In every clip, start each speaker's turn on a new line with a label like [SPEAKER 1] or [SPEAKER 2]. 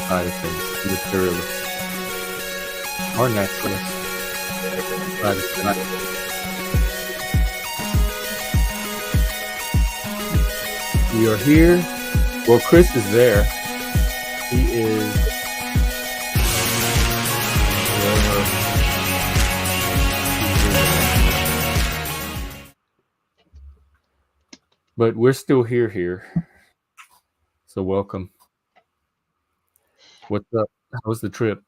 [SPEAKER 1] side of things, the materialist or naturalist side of things. We are here. Well, Chris is there. He is. But we're still here. So welcome. What's up? How was the trip?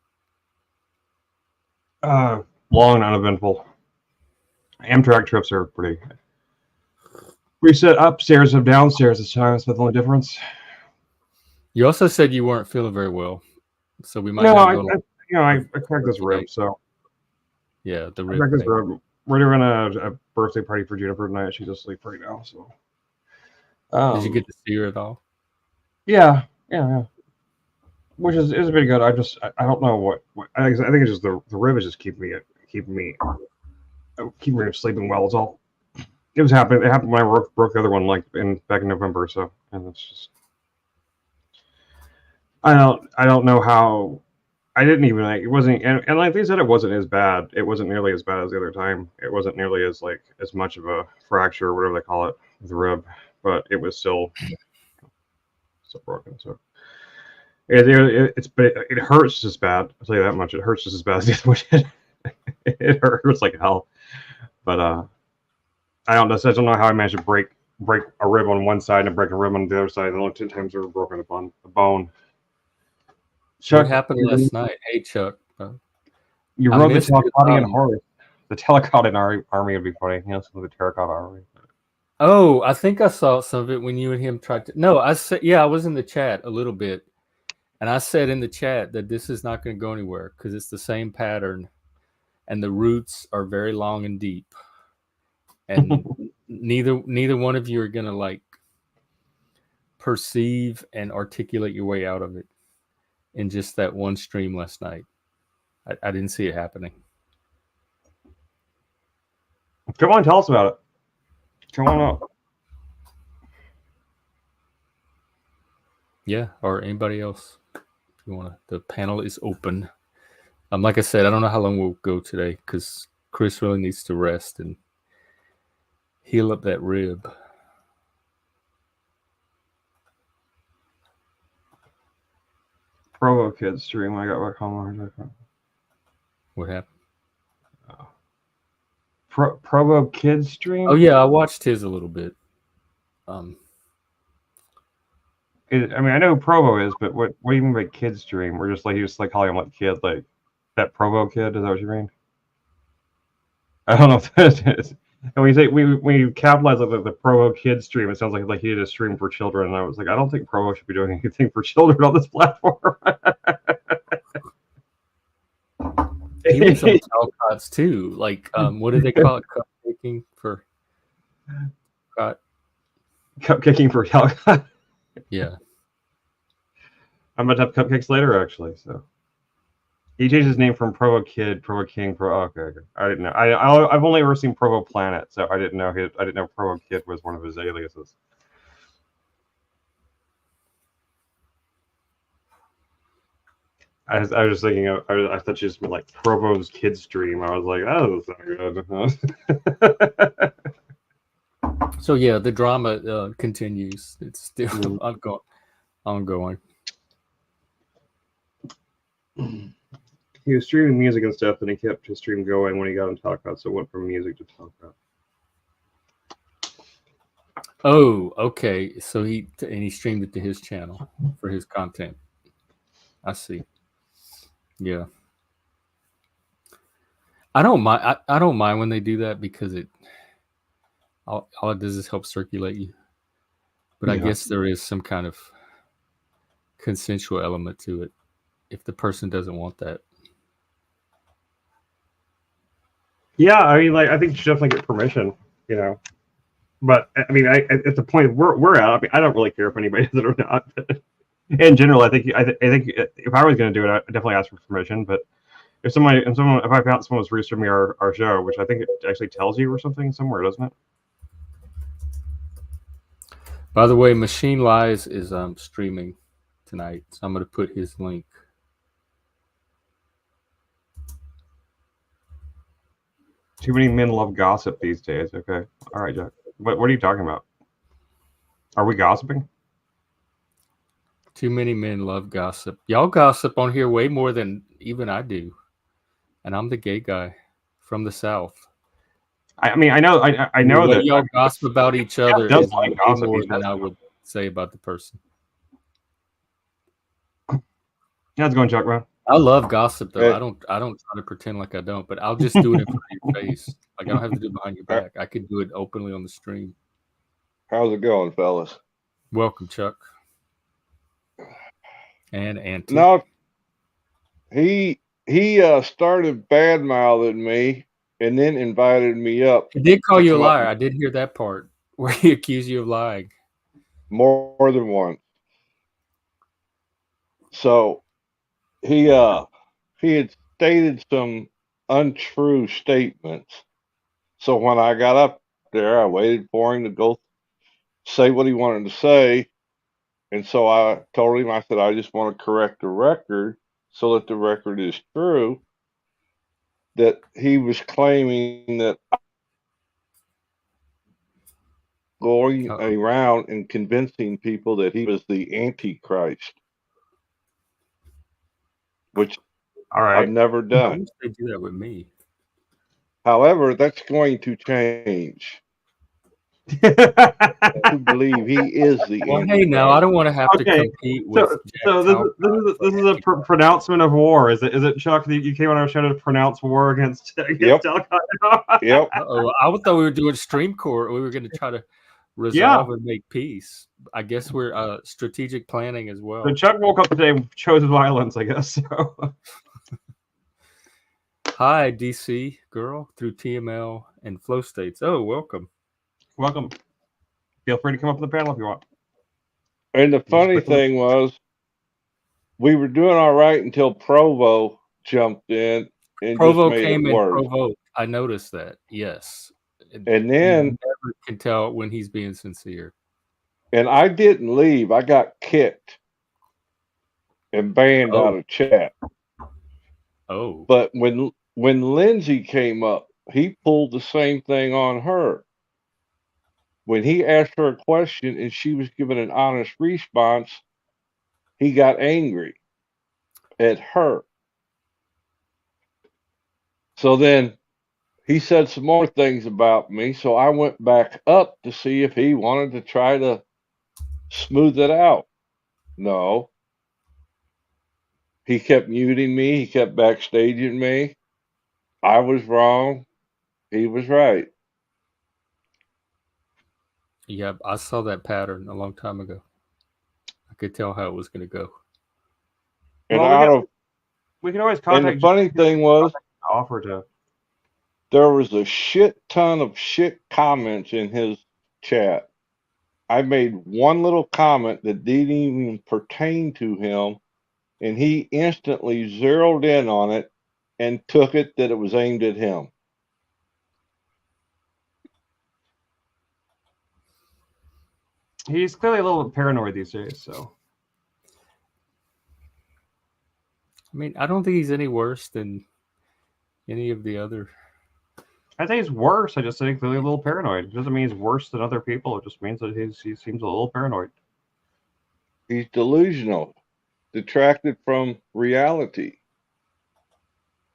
[SPEAKER 2] Long and uneventful. Amtrak trips are pretty. We set upstairs and downstairs this time. That's the only difference.
[SPEAKER 1] You also said you weren't feeling very well, so we might
[SPEAKER 2] No,
[SPEAKER 1] not
[SPEAKER 2] I
[SPEAKER 1] go.
[SPEAKER 2] cracked this rib, so
[SPEAKER 1] Yeah, the
[SPEAKER 2] I
[SPEAKER 1] rib.
[SPEAKER 2] cracked this rib. We're doing a birthday party for Juniper tonight. She's asleep right now, so.
[SPEAKER 1] Did you get to see her at all?
[SPEAKER 2] Yeah. Which is pretty good. I don't know what I think it's just the rib is just keeping me sleeping well. It's all. It was happening. It happened when I broke the other one back in November. So, and it's just. I don't know how. I didn't even it wasn't and like they said, it wasn't as bad. It wasn't nearly as bad as the other time. It wasn't nearly as much of a fracture or whatever they call it, the rib, but it was still broken. So it hurts just as bad. I'll tell you that much. It hurts just as bad as the other one did. It hurts like hell. But I don't know how I managed to break a rib on one side and break a rib on the other side. The only 10 times we were broken upon a bone.
[SPEAKER 1] Chuck, what happened last night? Hey, Chuck.
[SPEAKER 2] You wrote the Telecottian horror. The Telecottian army would be funny. You know, some of the Terracotta army.
[SPEAKER 1] Oh, I think I saw some of it when you and him tried to. No, I said, I was in the chat a little bit. And I said in the chat that this is not going to go anywhere because it's the same pattern. And the roots are very long and deep. And neither one of you are going to perceive and articulate your way out of it in just that one stream last night. I didn't see it happening.
[SPEAKER 2] Come on, tell us about it. Come on up.
[SPEAKER 1] Yeah, or anybody else. If you want to, the panel is open. Like I said, I don't know how long we'll go today because Chris really needs to rest and heal up that rib.
[SPEAKER 2] Provo Kids stream. I got back home.
[SPEAKER 1] What happened?
[SPEAKER 2] Provo Kids stream.
[SPEAKER 1] Oh yeah, I watched his a little bit.
[SPEAKER 2] I know who Provo is, but what do you mean by kids stream? We're just calling him kid, like that Provo kid. Is that what you mean? I don't know if that is. And when you capitalize the Provo Kids stream, it sounds like he did a stream for children. And I was like, I don't think Provo should be doing anything for children on this platform.
[SPEAKER 1] He was on Talcots too. What do they call it? Cupcaking for
[SPEAKER 2] Cupcaking for Talcott.
[SPEAKER 1] Yeah.
[SPEAKER 2] I'm about to have cupcakes later, actually. So he changed his name from Provo Kid, Provo King, okay. I didn't know. I've only ever seen Provo Planet, so I didn't know Provo Kid was one of his aliases. I was just thinking I thought you just meant Provo's Kids stream. I was like, oh, that's not good.
[SPEAKER 1] So yeah, the drama continues. It's still ongoing.
[SPEAKER 2] He was streaming music and stuff, and he kept his stream going when he got on Talcott, so it went from music to Talcott.
[SPEAKER 1] Oh, okay. So he streamed it to his channel for his content. I see. Yeah. I don't mind. I don't mind when they do that because all it does is help circulate you. But I guess there is some kind of consensual element to it if the person doesn't want that.
[SPEAKER 2] Yeah, I mean, I think you should definitely get permission, But I mean, at the point we're at, I mean, I don't really care if anybody does it or not. But in general, I think if I was going to do it, I'd definitely ask for permission. But if I found someone was restreaming our show, which I think it actually tells you or something somewhere, doesn't it?
[SPEAKER 1] By the way, Machine Lies is streaming tonight, so I'm going to put his link.
[SPEAKER 2] Too many men love gossip these days. Okay. All right, Jack. What are you talking about? Are we gossiping?
[SPEAKER 1] Too many men love gossip. Y'all gossip on here way more than even I do. And I'm the gay guy from the South.
[SPEAKER 2] I mean, I know
[SPEAKER 1] What
[SPEAKER 2] that
[SPEAKER 1] y'all gossip about each other
[SPEAKER 2] does
[SPEAKER 1] is
[SPEAKER 2] like
[SPEAKER 1] way
[SPEAKER 2] gossip.
[SPEAKER 1] more than I would say about the person.
[SPEAKER 2] How's it going, Chuck, man?
[SPEAKER 1] I love gossip though.
[SPEAKER 3] Hey.
[SPEAKER 1] I don't try to pretend like I don't, but I'll just do it in front of your face. Like I don't have to do it behind your back. I could do it openly on the stream.
[SPEAKER 3] How's it going, fellas?
[SPEAKER 1] Welcome, Chuck. And Auntie.
[SPEAKER 3] No, he started bad mouthing me and then invited me up.
[SPEAKER 1] He did call you a liar. I did hear that part where he accused you of lying.
[SPEAKER 3] More than once. So he had stated some untrue statements. So when I got up there, I waited for him to go say what he wanted to say. And so I told him, I said, I just want to correct the record so that the record is true, that he was claiming that going around and convincing people that he was the Antichrist, which
[SPEAKER 2] All right.
[SPEAKER 3] I've never
[SPEAKER 1] I
[SPEAKER 3] done.
[SPEAKER 1] wish they do that with me.
[SPEAKER 3] However, that's going to change. To believe he is the
[SPEAKER 1] Well,
[SPEAKER 3] Antichrist.
[SPEAKER 1] hey, now I don't want to have to
[SPEAKER 2] Okay,
[SPEAKER 1] compete with.
[SPEAKER 2] So this is a pronouncement of war. Is it Chuck? You came on our show to pronounce war against
[SPEAKER 3] Yep.
[SPEAKER 2] Al-Qaeda?
[SPEAKER 3] Yep.
[SPEAKER 1] Uh-oh. I thought we were doing stream court. We were going to try to resolve and make peace. I guess we're strategic planning as well.
[SPEAKER 2] So Chuck woke up today and chose violence, I guess. So.
[SPEAKER 1] Hi, DC girl through TML and Flow States. Oh, welcome.
[SPEAKER 2] Welcome. Feel free to come up to the panel if you want.
[SPEAKER 3] And the funny thing was, we were doing all right until Provo jumped in and
[SPEAKER 1] Provo
[SPEAKER 3] just made
[SPEAKER 1] came
[SPEAKER 3] it
[SPEAKER 1] in
[SPEAKER 3] worse.
[SPEAKER 1] provoked. I noticed that. Yes.
[SPEAKER 3] And then
[SPEAKER 1] you never can tell when he's being sincere.
[SPEAKER 3] And I didn't leave. I got kicked and banned out of chat.
[SPEAKER 1] Oh.
[SPEAKER 3] But when Lindsay came up, he pulled the same thing on her. When he asked her a question and she was given an honest response, he got angry at her. So then he said some more things about me. So I went back up to see if he wanted to try to smooth it out. No. He kept muting me. He kept backstaging me. I was wrong. He was right.
[SPEAKER 1] Yeah, I saw that pattern a long time ago. I could tell how it was going to go.
[SPEAKER 3] And
[SPEAKER 2] we can always contact.
[SPEAKER 3] And the funny thing was,
[SPEAKER 2] offer to.
[SPEAKER 3] There was a shit ton of shit comments in his chat. I made one little comment that didn't even pertain to him, and he instantly zeroed in on it and took it that it was aimed at him.
[SPEAKER 2] He's clearly a little paranoid these days, so.
[SPEAKER 1] I mean, I don't think he's any worse than any of the other.
[SPEAKER 2] I think he's worse. I just think he's clearly a little paranoid. It doesn't mean he's worse than other people. It just means that he seems a little paranoid.
[SPEAKER 3] He's delusional, detracted from reality.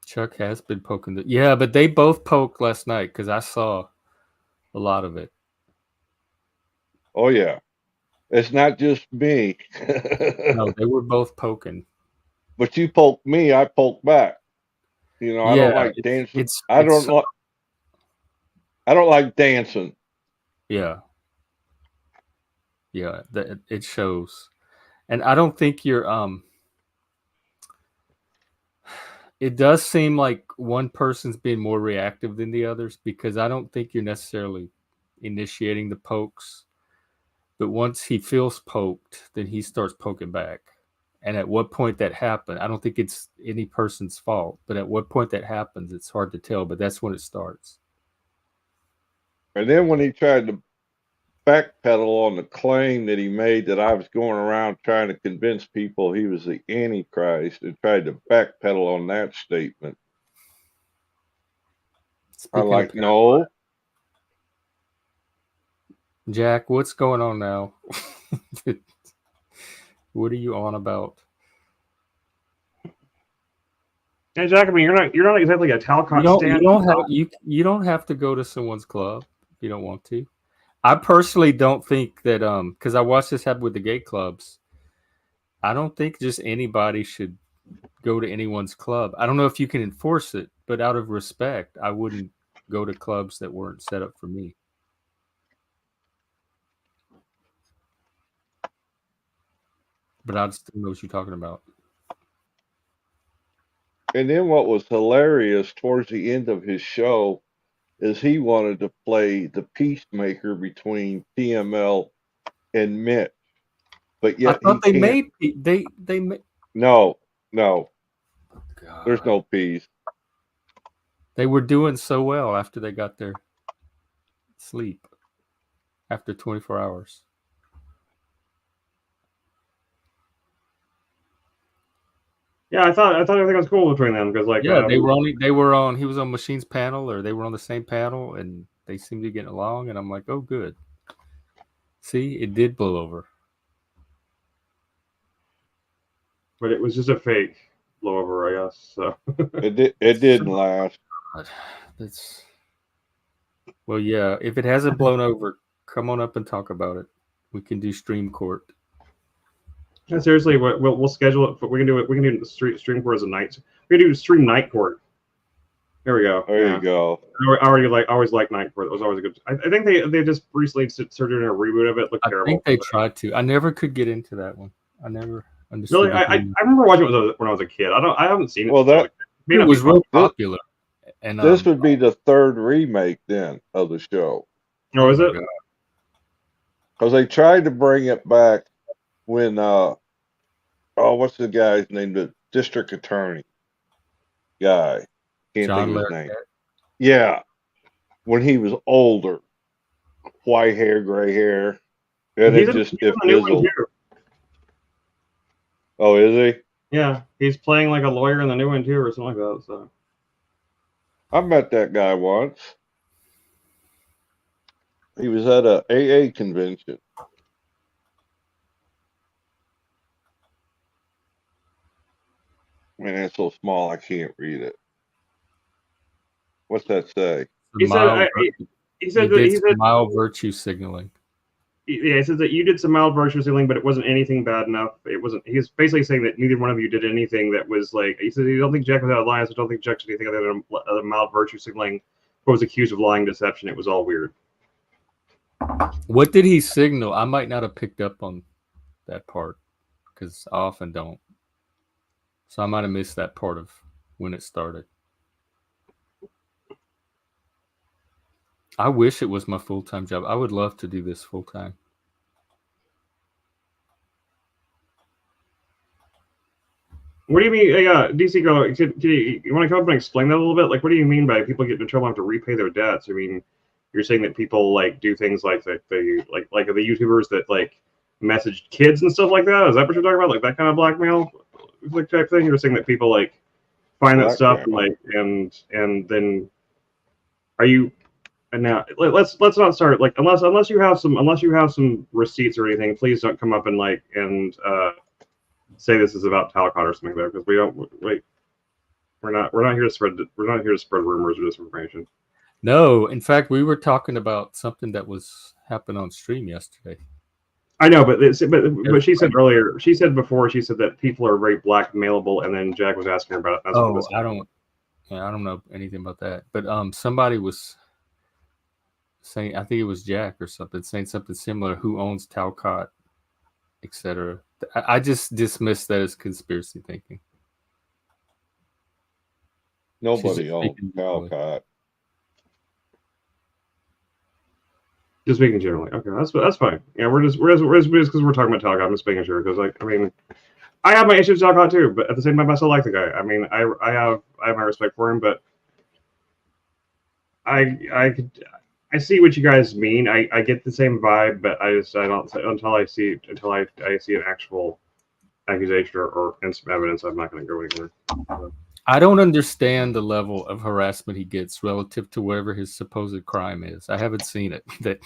[SPEAKER 1] Chuck has been poking the. Yeah, but they both poked last night because I saw a lot of it.
[SPEAKER 3] Oh, yeah. It's not just me.
[SPEAKER 1] No, they were both poking.
[SPEAKER 3] But you poked me, I poked back. You know, I don't like dancing. I don't like dancing.
[SPEAKER 1] Yeah. Yeah, it shows. And I don't think you're it does seem like one person's being more reactive than the others because I don't think you're necessarily initiating the pokes. But once he feels poked, then he starts poking back. And at what point that happened, I don't think it's any person's fault. But at what point that happens, it's hard to tell. But that's when it starts.
[SPEAKER 3] And then when he tried to backpedal on the claim that he made that I was going around trying to convince people he was the Antichrist, and tried to backpedal on that statement. I'm like, no.
[SPEAKER 1] Jack, what's going on now? What are you on about?
[SPEAKER 2] Yeah, Jack. I mean, you're not exactly a Talcott stand.
[SPEAKER 1] You don't have to go to someone's club if you don't want to. I personally don't think that because I watched this happen with the gay clubs. I don't think just anybody should go to anyone's club. I don't know if you can enforce it, but out of respect, I wouldn't go to clubs that weren't set up for me. But I just don't know what you're talking about.
[SPEAKER 3] And then what was hilarious towards the end of his show is he wanted to play the peacemaker between TML and Mitch, but yet
[SPEAKER 1] I thought
[SPEAKER 3] he
[SPEAKER 1] they
[SPEAKER 3] can't.
[SPEAKER 1] made
[SPEAKER 3] No,
[SPEAKER 1] God.
[SPEAKER 3] there's no peace.
[SPEAKER 1] They were doing so well after they got their sleep after 24 hours.
[SPEAKER 2] Yeah, I thought everything was cool between them because like
[SPEAKER 1] Yeah, they were on. He was on Machine's panel, or they were on the same panel, and they seemed to get along. And I'm like, oh, good. See, it did blow over.
[SPEAKER 2] but it was just a fake blowover, I guess. So
[SPEAKER 3] It didn't last.
[SPEAKER 1] That's well, yeah. If it hasn't blown over, come on up and talk about it. We can do stream court.
[SPEAKER 2] yeah, seriously, we'll schedule it. We can do it. We can do stream court as a night. We can do stream night court. There we go.
[SPEAKER 3] There you go.
[SPEAKER 2] I always like night court. It was always a good. I think they just recently started doing a reboot of it. It looked terrible.
[SPEAKER 1] I think they tried to. I never could get into that one. I never understood.
[SPEAKER 2] Really, I remember watching it when I was a kid. I haven't seen it.
[SPEAKER 3] Well,
[SPEAKER 1] it was real popular. And
[SPEAKER 3] this would be the third remake then of the show.
[SPEAKER 2] Oh, is it?
[SPEAKER 3] Because they tried to bring it back when what's the guy's name? The district attorney guy. Can't
[SPEAKER 1] John
[SPEAKER 3] think of his
[SPEAKER 1] Larroquette?
[SPEAKER 3] name. Yeah, when he was older, white hair, gray hair, and
[SPEAKER 2] He's
[SPEAKER 3] it just
[SPEAKER 2] in the new one
[SPEAKER 3] fizzled.
[SPEAKER 2] too.
[SPEAKER 3] Oh, is he?
[SPEAKER 2] Yeah, he's playing like a lawyer in the new one too, or something like that. So
[SPEAKER 3] I met that guy once. He was at a AA convention. Man, it's so small I can't read it. What's that say?
[SPEAKER 2] he said
[SPEAKER 1] mild virtue signaling.
[SPEAKER 2] Yeah, he says that you did some mild virtue signaling, but it wasn't anything bad enough. It wasn't. He's basically saying that neither one of you did anything that was like. He said, "You don't think Jack was out of line. I don't think Jack did anything other than mild virtue signaling, or was accused of lying, deception. It was all weird."
[SPEAKER 1] What did he signal? I might not have picked up on that part because I often don't. So I might have missed that part of when it started. I wish it was my full-time job. I would love to do this full-time.
[SPEAKER 2] What do you mean, DC girl? You want to come up and explain that a little bit? Like, what do you mean by people get in trouble and have to repay their debts? I mean, you're saying that people like do things like the YouTubers that like message kids and stuff like that. Is that what you're talking about? Like that kind of blackmail, like type thing? You're saying that people like find that stuff and like and then are you? And now let's not start like unless you have some receipts or anything. Please don't come up and say this is about Talcott or something there because we don't wait. We're not here to spread rumors or disinformation.
[SPEAKER 1] No, in fact, we were talking about something that happened on stream yesterday.
[SPEAKER 2] I know, but she said earlier. She said that people are very blackmailable, and then Jack was asking her about it.
[SPEAKER 1] That's I don't know anything about that. But somebody was saying, I think it was Jack or something, saying something similar. Who owns Talcott, etc. I just dismissed that as conspiracy thinking.
[SPEAKER 3] Nobody owns Talcott.
[SPEAKER 2] Just speaking generally. Okay, that's fine. Yeah, we're just because we're talking about Talcott. I'm just making sure because I have my issues with Talcott too, but at the same time I still like the guy. I mean, I have my respect for him, but I I see what you guys mean. I get the same vibe, but I don't until I see an actual accusation or some evidence. I'm not going to go anywhere. So.
[SPEAKER 1] I don't understand the level of harassment he gets relative to whatever his supposed crime is. I haven't seen it. That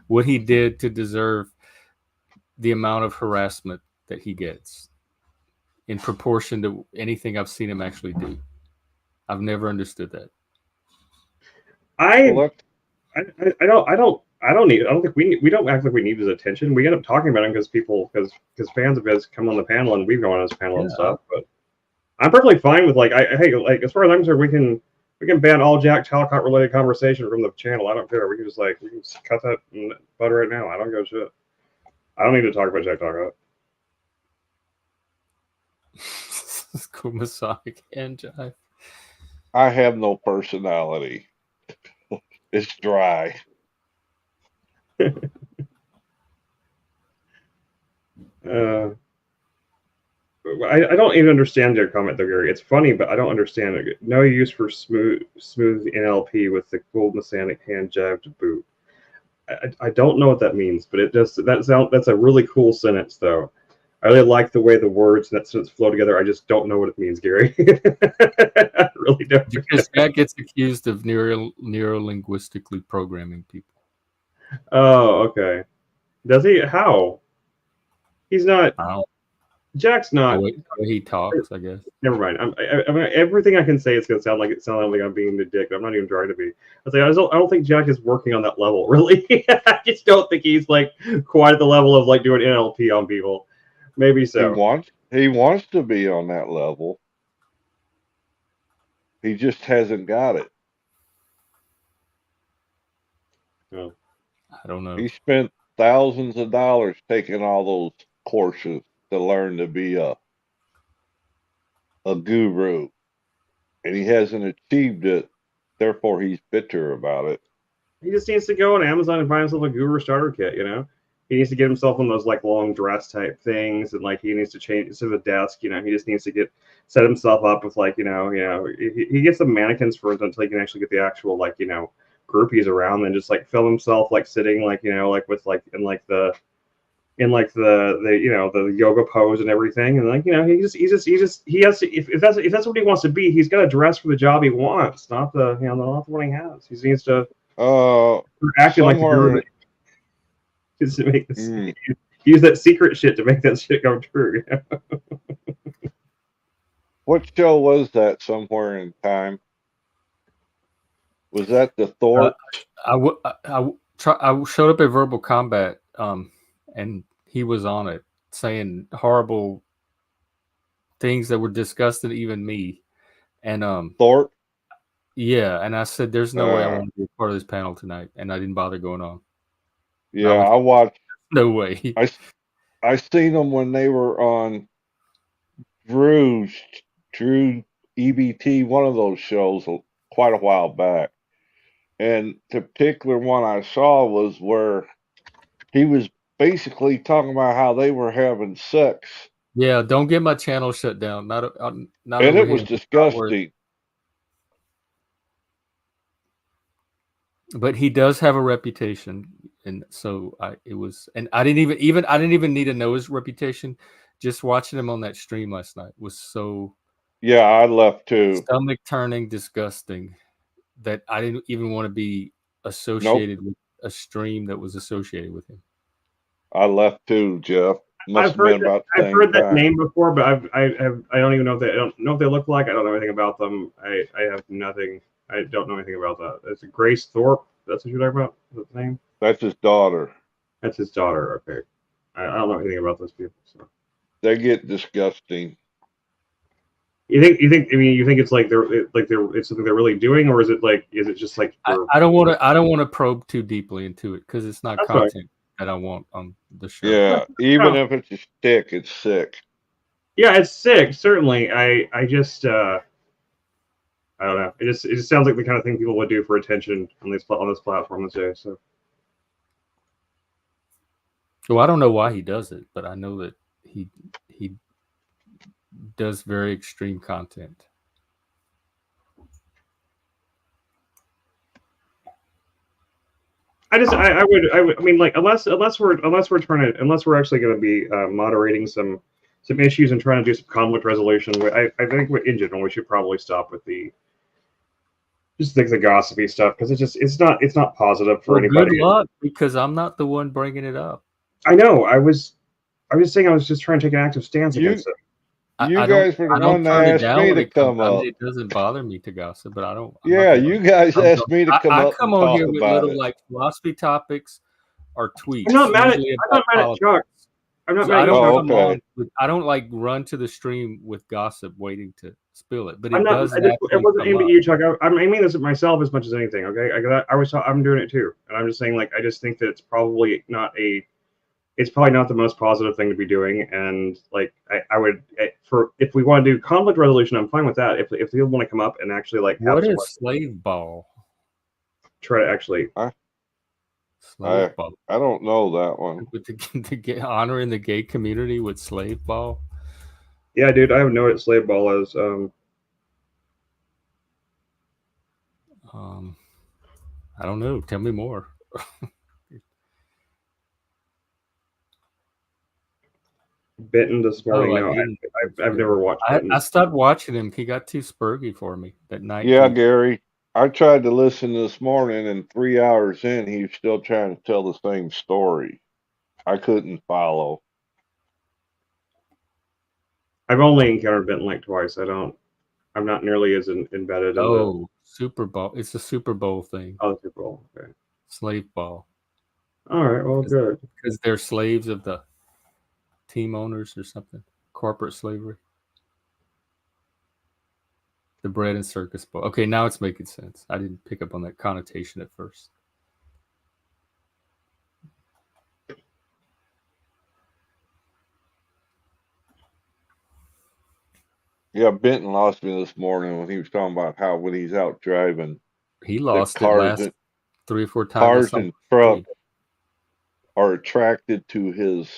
[SPEAKER 1] what he did to deserve the amount of harassment that he gets in proportion to anything I've seen him actually do. I've never understood that.
[SPEAKER 2] I don't think we don't act like we need his attention. We end up talking about him because fans of his come on the panel and we've gone on his panel and stuff. But I'm perfectly fine with hey, as far as I'm concerned, we can ban all Jack Talcott related conversation from the channel. I don't care. We can just cut that butter right now. I don't give a shit. I don't need to talk about Jack Talcott.
[SPEAKER 1] Cool, Masonic and jive.
[SPEAKER 3] I have no personality. It's dry.
[SPEAKER 2] I don't even understand your comment though, Gary. It's funny, but I don't understand it. No use for smooth NLP with the cool Masonic hand jab to boot. I don't know what that means, but that's a really cool sentence though. I really like the way the words in that sentence flow together. I just don't know what it means, Gary. I really don't.
[SPEAKER 1] Because Jack gets accused of neurolinguistically programming people.
[SPEAKER 2] Oh, okay. Does he? How? He's not. Jack's not.
[SPEAKER 1] The way he talks, I guess.
[SPEAKER 2] Never mind. I mean, everything I can say is going to sound like I'm being the dick. I'm not even trying to be. I don't think Jack is working on that level, really. I just don't think he's like quite at the level of like doing NLP on people. Maybe so.
[SPEAKER 3] He wants to be on that level. He just hasn't got it.
[SPEAKER 2] No.
[SPEAKER 1] I don't know.
[SPEAKER 3] He spent thousands of dollars taking all those courses to learn to be a guru, and he hasn't achieved it. Therefore, he's bitter about it.
[SPEAKER 2] He just needs to go on Amazon and buy himself a guru starter kit. He needs to get himself one of those like long dress type things, and like he needs to change instead of a desk. He just needs to set himself up with like he gets some mannequins for until he can actually get the actual like groupies around, and just like film himself like sitting like with like in the yoga pose and everything, and like he has to, if that's what he wants to be, he's got to dress for the job he wants, not the not the one he has. He needs to acting like the guru. To make this, use that secret shit to make that shit come true.
[SPEAKER 3] What show was that? Somewhere in time, was that the Thor?
[SPEAKER 1] I showed up at Verbal Combat, and he was on it saying horrible things that were disgusting to even me. And
[SPEAKER 3] Thor.
[SPEAKER 1] Yeah, and I said, "There's no way I want to be a part of this panel tonight," and I didn't bother going on.
[SPEAKER 3] Yeah, I watched.
[SPEAKER 1] No way.
[SPEAKER 3] I seen them when they were on Drew EBT, one of those shows, quite a while back. And the particular one I saw was where he was basically talking about how they were having sex.
[SPEAKER 1] Yeah, don't get my channel shut down. Not
[SPEAKER 3] and it was disgusting.
[SPEAKER 1] But he does have a reputation, and so I didn't even need to know his reputation. Just watching him on that stream last night was so.
[SPEAKER 3] Yeah, I left too.
[SPEAKER 1] Stomach turning, disgusting. That I didn't even want to be associated with a stream that was associated with him.
[SPEAKER 3] I left too, Jeff.
[SPEAKER 2] I've heard that name before, but I don't even know if they look like. I don't know anything about them. I have nothing. I don't know anything about that. It's Grace Thorpe. That's what you're talking about? Is that the name?
[SPEAKER 3] That's his daughter.
[SPEAKER 2] That's his daughter. Okay. I don't know anything about those people. So.
[SPEAKER 3] They get disgusting.
[SPEAKER 2] You think? I mean, you think it's like it's something they're really doing, or is it just like?
[SPEAKER 1] I don't want to probe too deeply into it because it's not content that I want on the show.
[SPEAKER 3] Yeah, even if it's a stick, it's sick.
[SPEAKER 2] Yeah, it's sick. Certainly, I just I don't know. It just sounds like the kind of thing people would do for attention on this platform today. So.
[SPEAKER 1] Well, I don't know why he does it, but I know that he does very extreme content.
[SPEAKER 2] I mean, like, unless we're actually going to be moderating some issues and trying to do some conflict resolution, I think in general we should probably stop with the gossipy stuff, because it's not positive for
[SPEAKER 1] Well, good
[SPEAKER 2] anybody.
[SPEAKER 1] luck, because I'm not the one bringing it up.
[SPEAKER 2] I know. I was saying I was just trying to take an active stance against it.
[SPEAKER 3] You guys were the one that asked me to come up.
[SPEAKER 1] It doesn't bother me to gossip, but I don't.
[SPEAKER 3] Yeah, you guys asked me to come
[SPEAKER 1] I
[SPEAKER 3] up
[SPEAKER 1] come
[SPEAKER 3] and
[SPEAKER 1] on
[SPEAKER 3] talk
[SPEAKER 1] here with
[SPEAKER 3] about
[SPEAKER 1] little
[SPEAKER 3] it.
[SPEAKER 1] like philosophy topics or tweets.
[SPEAKER 2] I'm not mad at
[SPEAKER 1] politics.
[SPEAKER 2] Chuck. I'm not
[SPEAKER 1] So
[SPEAKER 2] mad
[SPEAKER 1] I
[SPEAKER 2] at
[SPEAKER 1] don't
[SPEAKER 2] Chuck.
[SPEAKER 1] come on I don't like run to the stream with gossip waiting to spill it, but it does
[SPEAKER 2] It
[SPEAKER 1] naturally
[SPEAKER 2] wasn't
[SPEAKER 1] come
[SPEAKER 2] aimed
[SPEAKER 1] up.
[SPEAKER 2] at you, Chuck. I'm aiming this at myself as much as anything. Okay, I'm doing it too, and I'm just saying, like, I just think that it's probably not the most positive thing to be doing. And like, I would, if we want to do conflict resolution, I'm fine with that. If people want to come up and actually like have
[SPEAKER 1] What
[SPEAKER 2] some,
[SPEAKER 1] is slave ball?
[SPEAKER 2] try to actually.
[SPEAKER 1] Slave ball.
[SPEAKER 3] I don't know that one.
[SPEAKER 1] With the honoring the gay community with slave ball.
[SPEAKER 2] Yeah, dude, I have no idea what slave ball is.
[SPEAKER 1] I don't know. Tell me more.
[SPEAKER 2] Benton this morning. No, I've never watched Benton.
[SPEAKER 1] I stopped watching him. He got too spurgy for me that night.
[SPEAKER 3] Yeah, Gary. I tried to listen this morning, and 3 hours in, he was still trying to tell the same story. I couldn't follow.
[SPEAKER 2] I've only encountered Benton like twice. I'm not nearly as embedded.
[SPEAKER 1] Oh, Super Bowl. It's a Super Bowl thing.
[SPEAKER 2] Oh, Super Bowl. Okay.
[SPEAKER 1] Slave ball.
[SPEAKER 2] All right. Well, good.
[SPEAKER 1] Because they're slaves of the team owners or something. Corporate slavery. The bread and circus ball. Okay, now it's making sense. I didn't pick up on that connotation at first.
[SPEAKER 3] Yeah, Benton lost me this morning when he was talking about how when he's out driving,
[SPEAKER 1] he lost it last 3 or 4 times.
[SPEAKER 3] Cars and trucks are attracted to his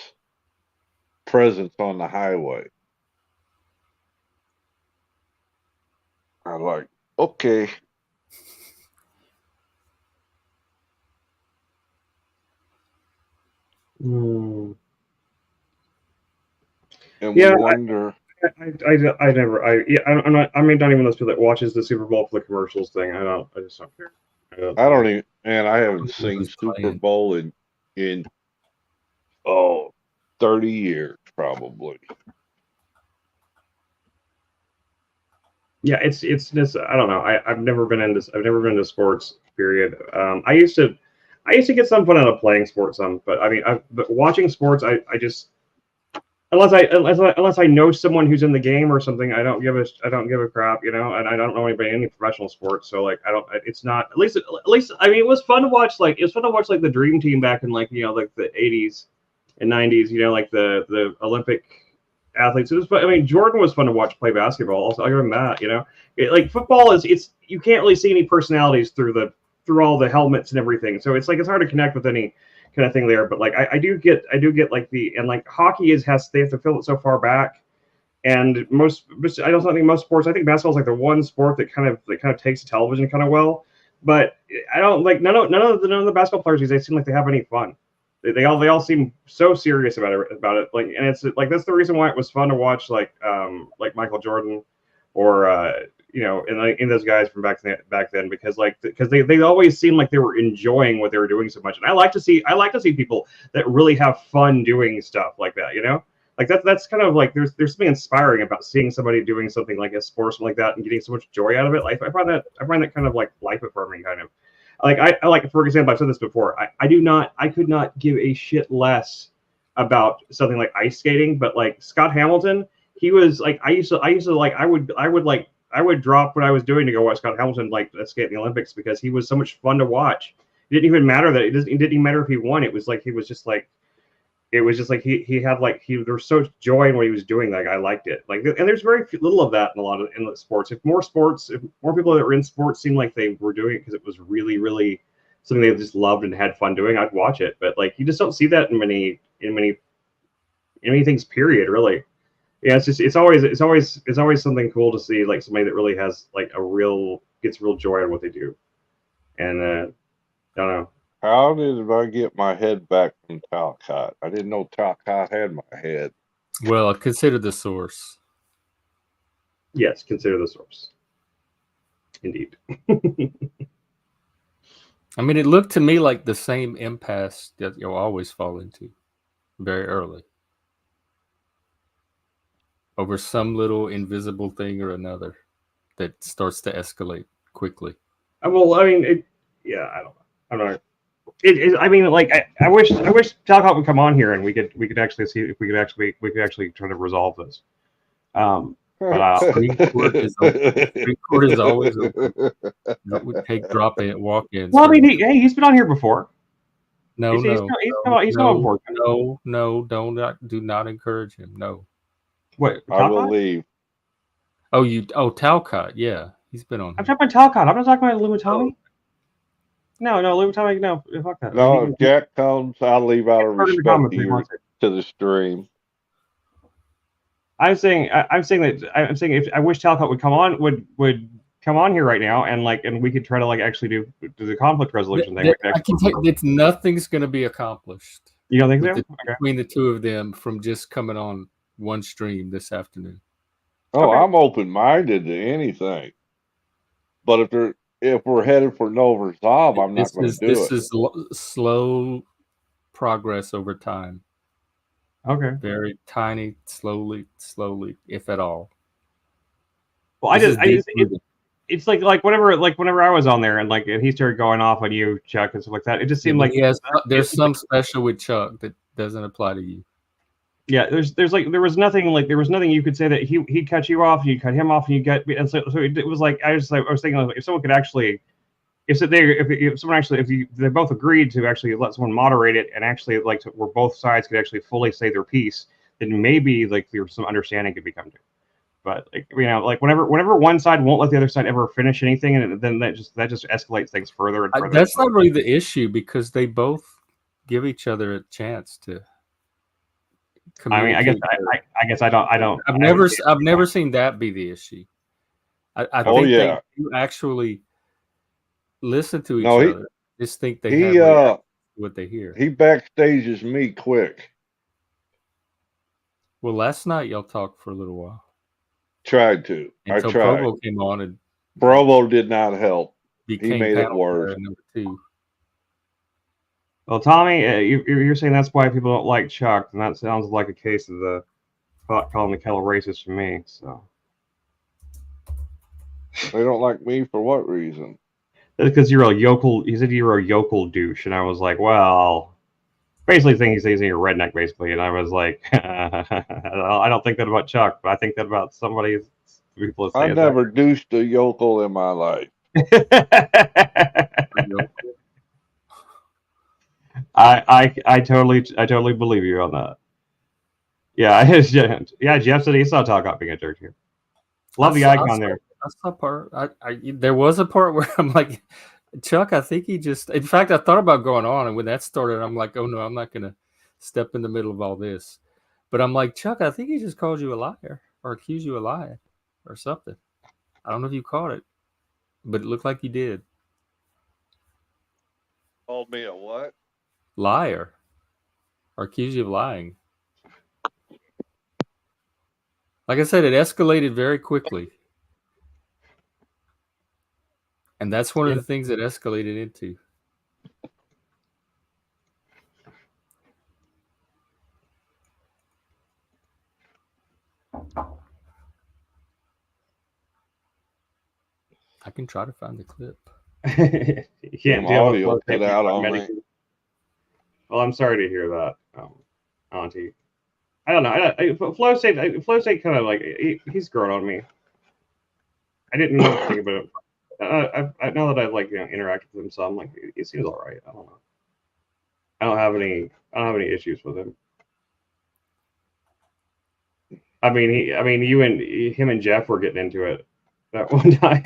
[SPEAKER 3] presence on the highway. I'm like, okay.
[SPEAKER 2] And
[SPEAKER 3] we wonder.
[SPEAKER 2] I'm not even those people that watches the Super Bowl for the commercials thing. I just don't care.
[SPEAKER 3] I don't even, man, I haven't seen Super Bowl in 30 years probably.
[SPEAKER 2] Yeah, it's just, I don't know. I've never been into sports, period. I used to get some fun out of playing sports but I mean, but watching sports, I just, unless I know someone who's in the game or something, I don't give a crap, and I don't know anybody in any professional sports, so like it's not, at least I mean, it was fun to watch like the Dream Team back in like like the 80s and 90s, like the Olympic athletes. It was fun. I mean, Jordan was fun to watch play basketball. Also, I'll give him that. Like football it's you can't really see any personalities through all the helmets and everything, so it's like it's hard to connect with any kind of thing there. But like I do get like like hockey they have to fill it so far back, and I don't think most sports. I think basketball is like the one sport that kind of takes the television kind of well. But I don't like none of the basketball players these days seem like they have any fun. They all seem so serious about it. Like, and it's like that's the reason why it was fun to watch like Michael Jordan or and those guys from back then, because they always seemed like they were enjoying what they were doing so much. And I like to see people that really have fun doing stuff like that. Like that's kind of like there's something inspiring about seeing somebody doing something like a sport like that and getting so much joy out of it. Like I find that kind of like life affirming kind of. Like I like, for example, I've said this before. I could not give a shit less about something like ice skating, but like Scott Hamilton, he was like I used to like I would drop what I was doing to go watch Scott Hamilton like skate in the Olympics, because he was so much fun to watch. It didn't even matter that it didn't even matter if he won. It was like he was just like he had like there was so much joy in what he was doing. Like I liked it. Like, and there's very little of that in the sports. If more people that were in sports seemed like they were doing it because it was really, really something they just loved and had fun doing, I'd watch it. But like you just don't see that in many things. Period. Really. Yeah, it's always something cool to see, like somebody that really has like gets real joy in what they do. And I don't know.
[SPEAKER 3] How did I get my head back from Talcott? I didn't know Talcott had my head.
[SPEAKER 1] Well, consider the source.
[SPEAKER 2] Yes, consider the source. Indeed.
[SPEAKER 1] I mean, it looked to me like the same impasse that you'll always fall into very early over some little invisible thing or another that starts to escalate quickly.
[SPEAKER 2] Well, I mean, yeah, I don't know. I'm not. I mean, like, I wish Talcott would come on here and we could actually see if we could actually try to resolve this. But
[SPEAKER 1] Supreme Court is always open. That would take drop-in walk-ins.
[SPEAKER 2] well, I mean, he's been on here before.
[SPEAKER 1] No,
[SPEAKER 2] He's come on board.
[SPEAKER 1] do not encourage him. No.
[SPEAKER 2] What?
[SPEAKER 3] I will
[SPEAKER 2] Talcott?
[SPEAKER 3] leave.
[SPEAKER 1] Talcott, yeah. He's been on
[SPEAKER 2] I'm
[SPEAKER 1] here.
[SPEAKER 2] talking about Talcott. I'm not talking about Lumutami. No, Lumutami, no. Fuck that.
[SPEAKER 3] No, if Jack comes, I'll leave out of
[SPEAKER 2] Put in the
[SPEAKER 3] respect
[SPEAKER 2] comments
[SPEAKER 3] to
[SPEAKER 2] if he wants it.
[SPEAKER 3] the stream.
[SPEAKER 2] I'm saying if I wish Talcott would come on, would come on here right now, and we could try to actually do the conflict resolution thing.
[SPEAKER 1] I can tell you, nothing's going to be accomplished.
[SPEAKER 2] You don't think so?
[SPEAKER 1] Between the two of them from just coming on one stream this afternoon.
[SPEAKER 3] Oh,
[SPEAKER 2] Okay.
[SPEAKER 3] I'm open-minded to anything. But if we're headed for no resolve, I'm not going to do it.
[SPEAKER 1] This is slow progress over time.
[SPEAKER 2] Okay.
[SPEAKER 1] Very tiny, slowly, if at all.
[SPEAKER 2] Well, it's like whenever I was on there and he started going off on you, Chuck, and stuff like that, it just seemed
[SPEAKER 1] there's some special with Chuck that doesn't apply to you.
[SPEAKER 2] Yeah, there was nothing you could say that he cut you off, you cut him off, and you got, and so it was like I was thinking if someone could actually if they both agreed to actually let someone moderate it and actually where both sides could actually fully say their piece, then maybe there's some understanding could become to. But whenever one side won't let the other side ever finish anything, and then that just escalates things further and further.
[SPEAKER 1] That's not really the issue because they both give each other a chance to.
[SPEAKER 2] I mean, I guess I don't.
[SPEAKER 1] I've never seen that be the issue. I think they do actually listen to each other. Just think they have what they hear.
[SPEAKER 3] He backstages me quick.
[SPEAKER 1] Well, last night y'all talked for a little while.
[SPEAKER 3] Tried to.
[SPEAKER 1] Until
[SPEAKER 3] I tried.
[SPEAKER 1] Provo came on and
[SPEAKER 3] Provo did not help.
[SPEAKER 1] He
[SPEAKER 3] made it worse.
[SPEAKER 1] Number 2.
[SPEAKER 2] Well, Tommy, you're saying that's why people don't like Chuck, and that sounds like a case of the calling McKellar racist for me. So
[SPEAKER 3] they don't like me for what reason?
[SPEAKER 2] That's because you're a yokel. He said you're a yokel douche, and I was like, well, basically thinking he's a redneck, basically, and I was like, I don't think that about Chuck, but I think that about somebody. People say
[SPEAKER 3] I've never douched a yokel in my life.
[SPEAKER 2] I totally believe you on that. Yeah, Jeff said he saw Talcott being a jerk here. Love the icon there.
[SPEAKER 1] That's the part. There was a part where I'm like, Chuck, I think he just. In fact, I thought about going on, and when that started, I'm like, oh no, I'm not gonna step in the middle of all this. But I'm like, Chuck, I think he just called you a liar or accused you of lying or something. I don't know if you caught it, but it looked like you did.
[SPEAKER 3] Called me a what?
[SPEAKER 1] Liar or accused you of lying. Like I said, it escalated very quickly. And that's one of the things that escalated into. I can try to find the clip.
[SPEAKER 2] You can't
[SPEAKER 3] audio put out on me.
[SPEAKER 2] Well, I'm sorry to hear that, Auntie. I don't know. Flow State kind of like he's grown on me. I didn't know anything about it. I know that I've interacted with him some. Like he seems all right. I don't know. I don't have any issues with him. I mean, him and Jeff were getting into it that one time.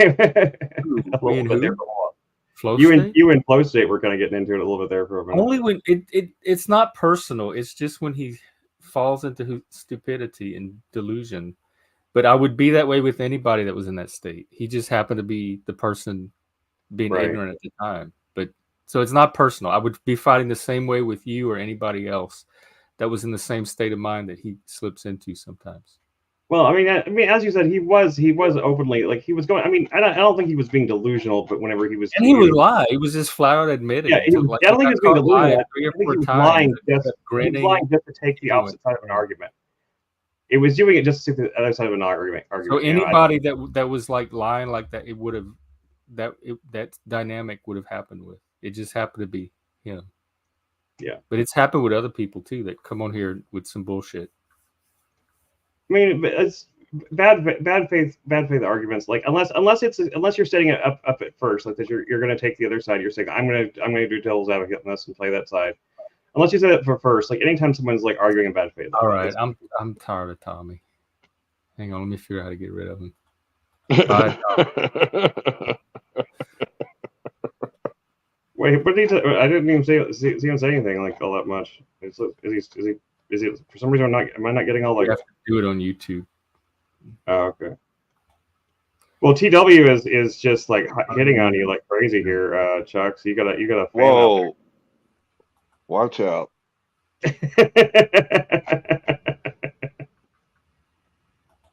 [SPEAKER 2] You and Flow State were kind of getting into it a little bit there for a minute.
[SPEAKER 1] Only when it's not personal. It's just when he falls into stupidity and delusion. But I would be that way with anybody that was in that state. He just happened to be the person being ignorant at the time. But So it's not personal. I would be fighting the same way with you or anybody else that was in the same state of mind that he slips into sometimes.
[SPEAKER 2] Well, I mean, as you said, he was openly like he was going. I mean, I don't think he was being delusional, but whenever he was,
[SPEAKER 1] And he would lie. He was just flat out admitting.
[SPEAKER 2] yeah,
[SPEAKER 1] To, like,
[SPEAKER 2] I don't think he was being delusional.
[SPEAKER 1] lying
[SPEAKER 2] I
[SPEAKER 1] 3 or
[SPEAKER 2] think
[SPEAKER 1] 4
[SPEAKER 2] he was
[SPEAKER 1] times.
[SPEAKER 2] lying just
[SPEAKER 1] Grinning,
[SPEAKER 2] to take the opposite side of an argument. It was doing it just to take the other side of an argument.
[SPEAKER 1] So anybody that was like lying like that, it would have that dynamic would have happened with. It just happened to be him.
[SPEAKER 2] Yeah,
[SPEAKER 1] but it's happened with other people too that come on here with some bullshit.
[SPEAKER 2] I mean, it's bad faith arguments. Like unless you're setting it up at first, like that you're going to take the other side. You're saying I'm going to do devil's advocate on this and play that side. Unless you set it for first, like anytime someone's like arguing in bad faith.
[SPEAKER 1] All right, I'm tired of Tommy. Hang on, let me figure out how to get rid of him. Bye,
[SPEAKER 2] Wait, but I didn't even see him say anything like all that much. Is he for some reason am I not getting all like?
[SPEAKER 1] You have to do it on YouTube.
[SPEAKER 2] Oh, okay. Well, TW is just like hitting on you like crazy here, Chuck. So you gotta.
[SPEAKER 3] Whoa! Watch out!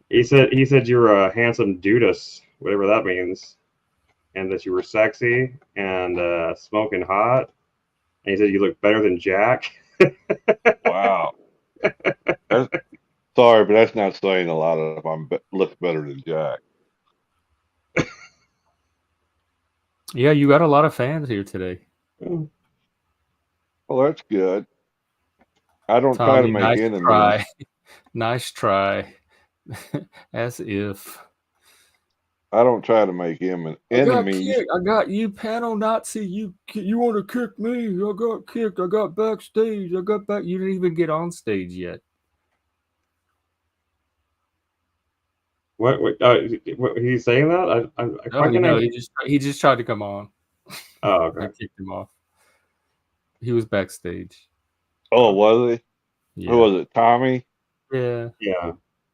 [SPEAKER 2] He said you were a handsome dudus, whatever that means, and that you were sexy and smoking hot. And he said you look better than Jack.
[SPEAKER 3] Wow. Sorry, but that's not saying a lot of look better than Jack.
[SPEAKER 1] Yeah, you got a lot of fans here today.
[SPEAKER 3] Well, that's good. I don't
[SPEAKER 1] Tommy,
[SPEAKER 3] try to make
[SPEAKER 1] nice
[SPEAKER 3] enemies.
[SPEAKER 1] Try. Nice try. As if.
[SPEAKER 3] I don't try to make him an enemy.
[SPEAKER 1] I got you, panel Nazi. You want to kick me? I got kicked. I got backstage. I got back. You didn't even get on stage yet.
[SPEAKER 2] What he's saying that?
[SPEAKER 1] He just tried to come on.
[SPEAKER 2] Oh, okay.
[SPEAKER 1] I kicked him off. He was backstage.
[SPEAKER 3] Oh, was he?
[SPEAKER 1] Yeah.
[SPEAKER 3] Who was it? Tommy?
[SPEAKER 2] Yeah.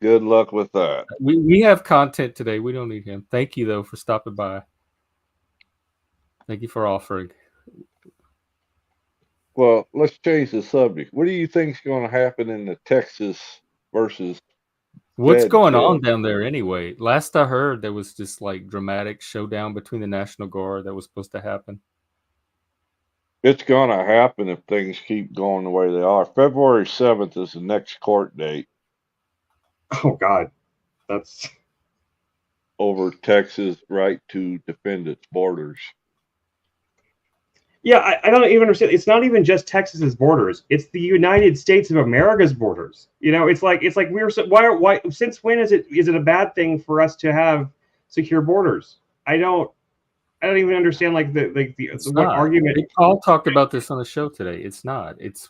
[SPEAKER 3] Good luck with that.
[SPEAKER 1] We have content today. We don't need him. Thank you though for stopping by. Thank you for offering.
[SPEAKER 3] Well, let's change the subject. What do you think is going to happen in the Texas versus?
[SPEAKER 1] What's going on down there anyway? Last I heard, there was this like dramatic showdown between the National Guard that was supposed to happen.
[SPEAKER 3] It's going to happen if things keep going the way they are. February 7th is the next court date.
[SPEAKER 2] Oh, God. That's
[SPEAKER 3] over Texas' right to defend its borders.
[SPEAKER 2] Yeah, I don't even understand. It's not even just Texas's borders. It's the United States of America's borders. You know, it's like we're why since when is it a bad thing for us to have secure borders? I don't even understand what argument.
[SPEAKER 1] Paul talked about this on the show today. It's not. It's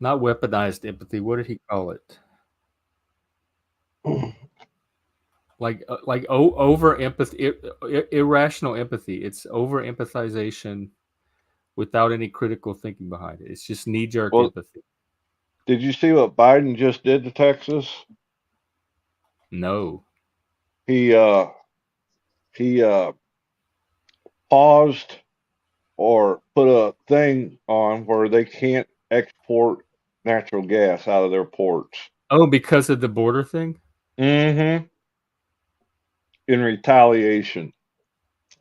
[SPEAKER 1] not weaponized empathy. What did he call it? Over empathy, irrational empathy. It's over empathization without any critical thinking behind it. It's just knee jerk empathy.
[SPEAKER 3] Did you see what Biden just did to Texas?
[SPEAKER 1] No.
[SPEAKER 3] He paused or put a thing on where they can't export natural gas out of their ports.
[SPEAKER 1] Oh, because of the border thing?
[SPEAKER 3] Mm-hmm. In retaliation.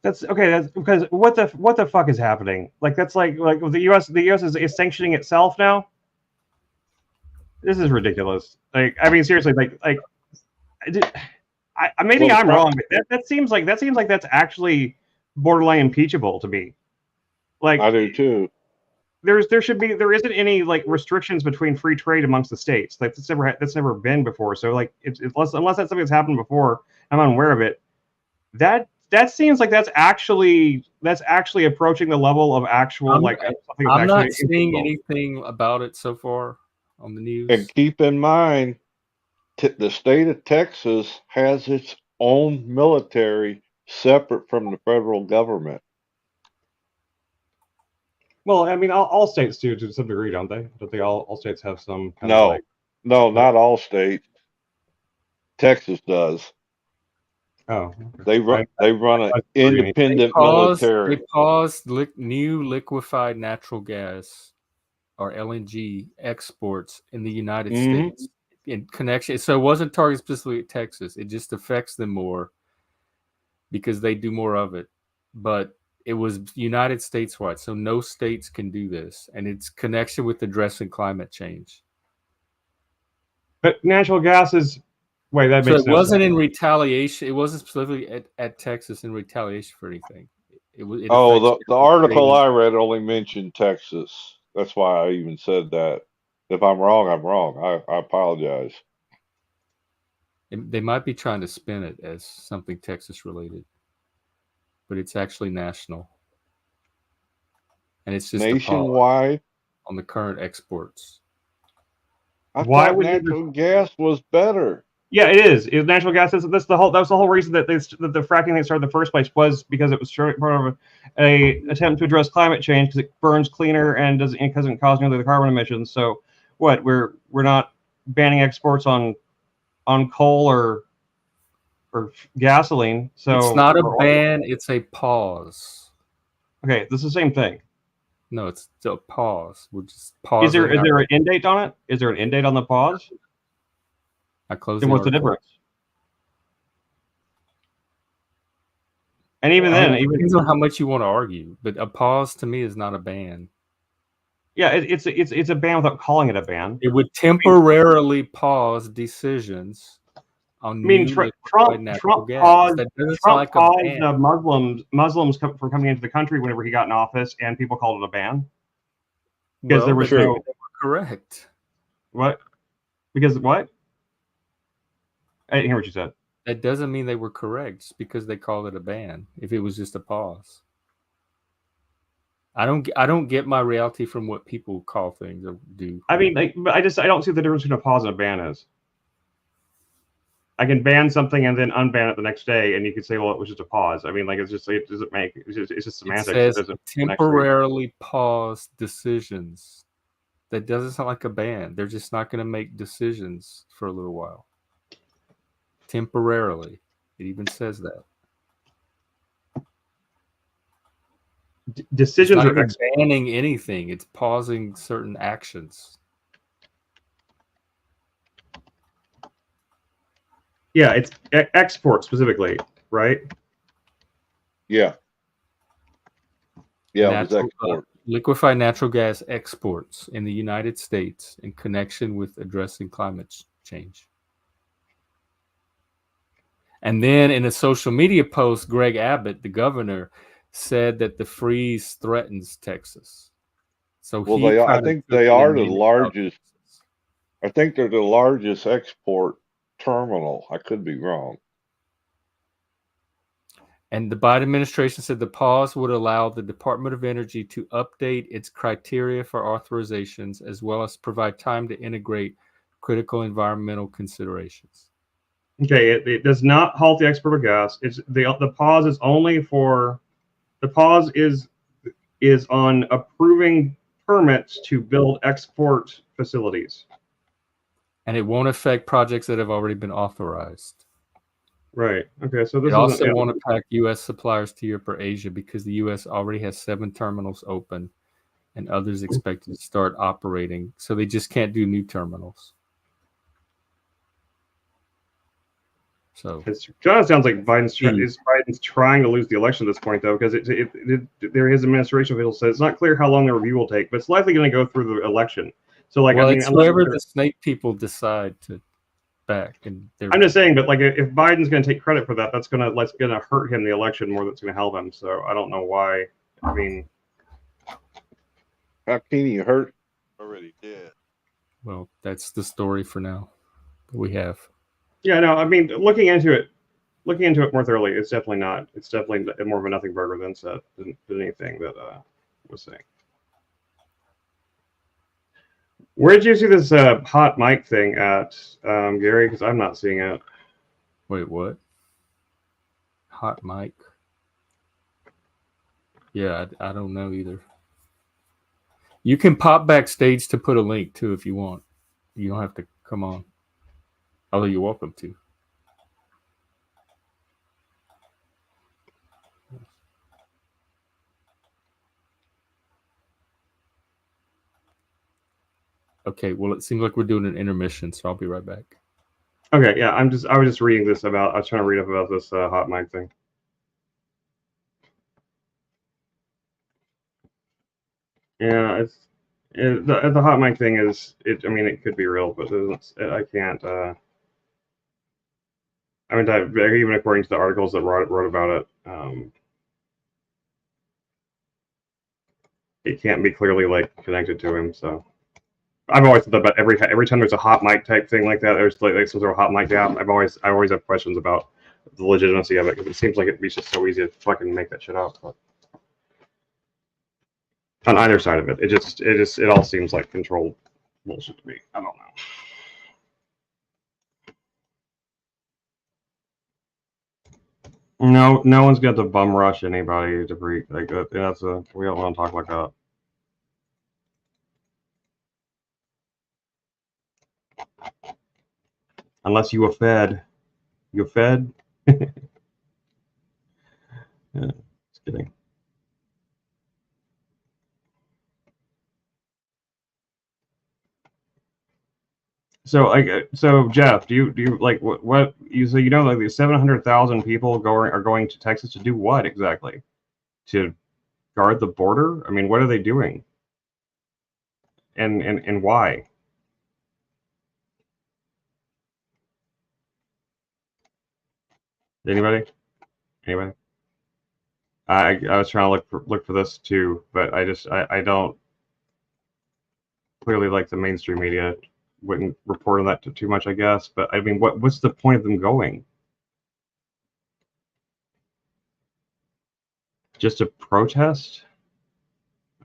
[SPEAKER 2] That's okay. That's because what the fuck is happening? Like that's like the U.S. is sanctioning itself now. This is ridiculous. Like I mean, seriously, maybe I'm wrong, but that seems like that's actually borderline impeachable to me. Like
[SPEAKER 3] I do too.
[SPEAKER 2] There isn't any like restrictions between free trade amongst the states. Like that's never been before. So like unless that's something that's happened before, I'm unaware of it. That seems like that's actually approaching the level of actual something.
[SPEAKER 1] I'm not seeing anything about it so far on the news.
[SPEAKER 3] And keep in mind, the state of Texas has its own military separate from the federal government.
[SPEAKER 2] Well, I mean, all states do to some degree, don't they? Don't they all states have some kind
[SPEAKER 3] no,
[SPEAKER 2] of
[SPEAKER 3] no, not all states. Texas does.
[SPEAKER 2] Oh,
[SPEAKER 3] They run an independent
[SPEAKER 1] They
[SPEAKER 3] military.
[SPEAKER 1] paused new liquefied natural gas or LNG exports in the United
[SPEAKER 3] Mhm.
[SPEAKER 1] States in connection. So it wasn't targeted specifically at Texas. It just affects them more because they do more of it. But it was United States wide, so no states can do this, and it's connection with addressing climate change.
[SPEAKER 2] But natural gas is. Wait, that
[SPEAKER 1] So
[SPEAKER 2] makes
[SPEAKER 1] it
[SPEAKER 2] no
[SPEAKER 1] wasn't
[SPEAKER 2] sense.
[SPEAKER 1] in retaliation. It wasn't specifically at Texas in retaliation for anything. It
[SPEAKER 3] Oh,
[SPEAKER 1] affects
[SPEAKER 3] the
[SPEAKER 1] every
[SPEAKER 3] article
[SPEAKER 1] state.
[SPEAKER 3] I read only mentioned Texas. That's why I even said that. If I'm wrong, I'm wrong. I apologize.
[SPEAKER 1] They might be trying to spin it as something Texas related, but it's actually national, and it's just a pause
[SPEAKER 3] Nationwide,
[SPEAKER 1] on the current exports.
[SPEAKER 3] I
[SPEAKER 2] Why
[SPEAKER 3] thought
[SPEAKER 2] would you?
[SPEAKER 3] natural gas was better.
[SPEAKER 2] Yeah, it is. Natural gas is that's the whole. That was the whole reason that that the fracking thing started in the first place was because it was part of a attempt to address climate change because it burns cleaner and doesn't cause nearly the carbon emissions. So what we're not banning exports on coal or gasoline. So
[SPEAKER 1] It's not a
[SPEAKER 2] or oil.
[SPEAKER 1] ban; it's a pause.
[SPEAKER 2] Okay, this is the same thing.
[SPEAKER 1] No, it's still a pause. We're just
[SPEAKER 2] Is
[SPEAKER 1] pausing.
[SPEAKER 2] there an end date on it? Is there an end date on the pause?
[SPEAKER 1] I closed
[SPEAKER 2] Then
[SPEAKER 1] the
[SPEAKER 2] what's the
[SPEAKER 1] article.
[SPEAKER 2] difference? And even
[SPEAKER 1] I mean,
[SPEAKER 2] then,
[SPEAKER 1] it
[SPEAKER 2] even
[SPEAKER 1] depends on how much you want to argue, but a pause to me is not a ban.
[SPEAKER 2] yeah, it's a ban without calling it a ban.
[SPEAKER 1] It would temporarily pause decisions on
[SPEAKER 2] I mean,
[SPEAKER 1] new liquefied natural gas. That doesn't sound
[SPEAKER 2] Trump
[SPEAKER 1] like a
[SPEAKER 2] paused
[SPEAKER 1] ban.
[SPEAKER 2] Muslims from coming into the country whenever he got in office, and people called it a ban because
[SPEAKER 1] Well,
[SPEAKER 2] there was
[SPEAKER 1] that doesn't
[SPEAKER 3] True.
[SPEAKER 1] mean they were correct.
[SPEAKER 2] what? Because what? I didn't hear what you said.
[SPEAKER 1] That doesn't mean they were correct just because they called it a ban. If it was just a pause, I don't get my reality from what people call things or do.
[SPEAKER 2] I mean, but I don't see the difference between a pause and a ban is. I can ban something and then unban it the next day, and you could say, well, it was just a pause. I mean, like it doesn't make it's just
[SPEAKER 1] It
[SPEAKER 2] semantics. It
[SPEAKER 1] says
[SPEAKER 2] doesn't actually.
[SPEAKER 1] temporarily pause decisions. That doesn't sound like a ban. They're just not going to make decisions for a little while. Temporarily. It even says that. It's
[SPEAKER 2] Decisions
[SPEAKER 1] not
[SPEAKER 2] are
[SPEAKER 1] even banning anything. It's pausing certain actions.
[SPEAKER 2] yeah, it's export specifically, right?
[SPEAKER 3] Yeah. Yeah, it was export.
[SPEAKER 1] Liquefied natural gas exports in the United States in connection with addressing climate change. And then in a social media post, Greg Abbott, the governor, said that the freeze threatens Texas. So
[SPEAKER 3] Well,
[SPEAKER 1] he
[SPEAKER 3] I
[SPEAKER 1] kind of
[SPEAKER 3] think
[SPEAKER 1] took
[SPEAKER 3] they
[SPEAKER 1] it and
[SPEAKER 3] are the
[SPEAKER 1] made it about
[SPEAKER 3] largest.
[SPEAKER 1] Texas.
[SPEAKER 3] I think they're the largest export terminal. I could be wrong.
[SPEAKER 1] And the Biden administration said the pause would allow the Department of Energy to update its criteria for authorizations as well as provide time to integrate critical environmental considerations.
[SPEAKER 2] Okay, it does not halt the export of gas. It's the pause is only for the pause is on approving permits to build export facilities.
[SPEAKER 1] And it won't affect projects that have already been authorized.
[SPEAKER 2] Right. Okay. So this
[SPEAKER 1] It
[SPEAKER 2] isn't.
[SPEAKER 1] also
[SPEAKER 2] Yeah.
[SPEAKER 1] won't impact U.S. suppliers to Europe or Asia because the U.S. already has 7 terminals open and others expected to start operating. So they just can't do new terminals. So
[SPEAKER 2] It kind of sounds like Biden's trying to lose the election at this point, though, because his administration official says it's not clear how long the review will take, but it's likely going to go through the election. So, like,
[SPEAKER 1] well,
[SPEAKER 2] I mean,
[SPEAKER 1] it's whoever the snake people decide to back, and
[SPEAKER 2] I'm just saying, but like, if Biden's going to take credit for that, that's going to hurt him the election more than it's going to help him. So I don't know why. I mean,
[SPEAKER 3] How can you hurt? Already dead.
[SPEAKER 1] Well, that's the story for now that we have.
[SPEAKER 2] yeah, no, I mean, looking into it more thoroughly, it's definitely not. It's definitely more of a nothing burger than anything that was saying. Where did you see this hot mic thing at, Gary? Because I'm not seeing it.
[SPEAKER 1] Wait, what? Hot mic? Yeah, I don't know either. You can pop backstage to put a link too if you want. You don't have to come on. Although you're welcome to. Okay, well, it seems like we're doing an intermission, so I'll be right back.
[SPEAKER 2] Okay, yeah, I was just reading this about. I was trying to read up about this hot mic thing. Yeah, the hot mic thing is it. I mean, it could be real, but I can't. I mean, even according to the articles that wrote about it, it can't be clearly like connected to him. So I've always thought about every time there's a hot mic type thing like that, there's like some sort of hot mic app. I always have questions about the legitimacy of it because it seems like it'd be just so easy to fucking make that shit up. But on either side of it, it all seems like controlled bullshit to me. I don't know. No one's got to bum rush anybody to break like that. We don't want to talk like that. Unless you were fed. You're fed? Yeah, just kidding. So Jeff, do you like what you so like these 700,000 people are going to Texas to do what exactly? To guard the border? I mean, what are they doing? And why? Anybody? Anybody? I was trying to look for this too, but I don't clearly like the mainstream media wouldn't report on that too much, I guess. But I mean, what's the point of them going? Just a protest?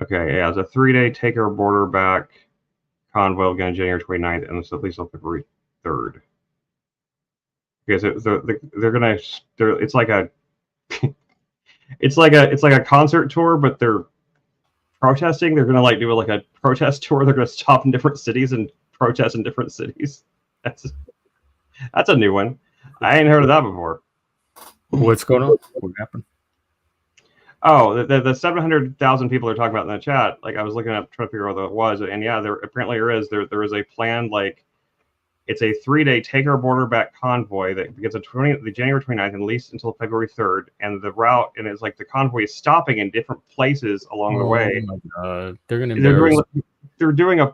[SPEAKER 2] Okay, yeah, it's a 3-day take our border back convoy will begin on January 29th and it's at least on February 3rd. Because it's like a it's like a concert tour, but they're protesting. They're gonna like do like a protest tour. They're gonna stop in different cities and protest in different cities. That's a new one. I ain't heard of that before.
[SPEAKER 1] What's going on? What happened?
[SPEAKER 2] Oh, the 700,000 people are talking about in the chat. Like I was looking up trying to figure out what it was, and yeah, there apparently there is a plan. Like it's a 3-day take our border back convoy that begins the January 29th and least until February 3rd. And the route and it's like the convoy is stopping in different places along the way.
[SPEAKER 1] Oh my god, they're gonna embarrass.
[SPEAKER 2] They're doing a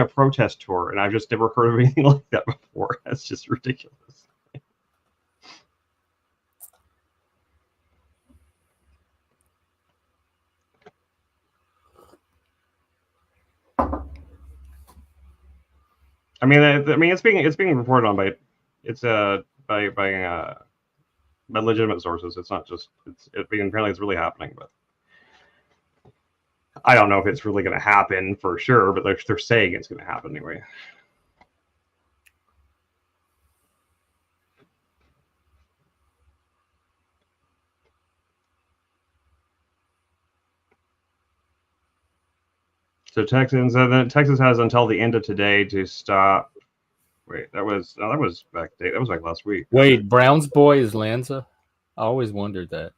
[SPEAKER 2] protest tour, and I've just never heard of anything like that before. That's just ridiculous. I mean, it's being reported on by legitimate sources. It's not just apparently it's really happening, but I don't know if it's really going to happen for sure. But they're saying it's going to happen anyway. So Texas has until the end of today to stop. Wait, that was back last week.
[SPEAKER 1] Wait, Brown's boy is Lanza? I always wondered that.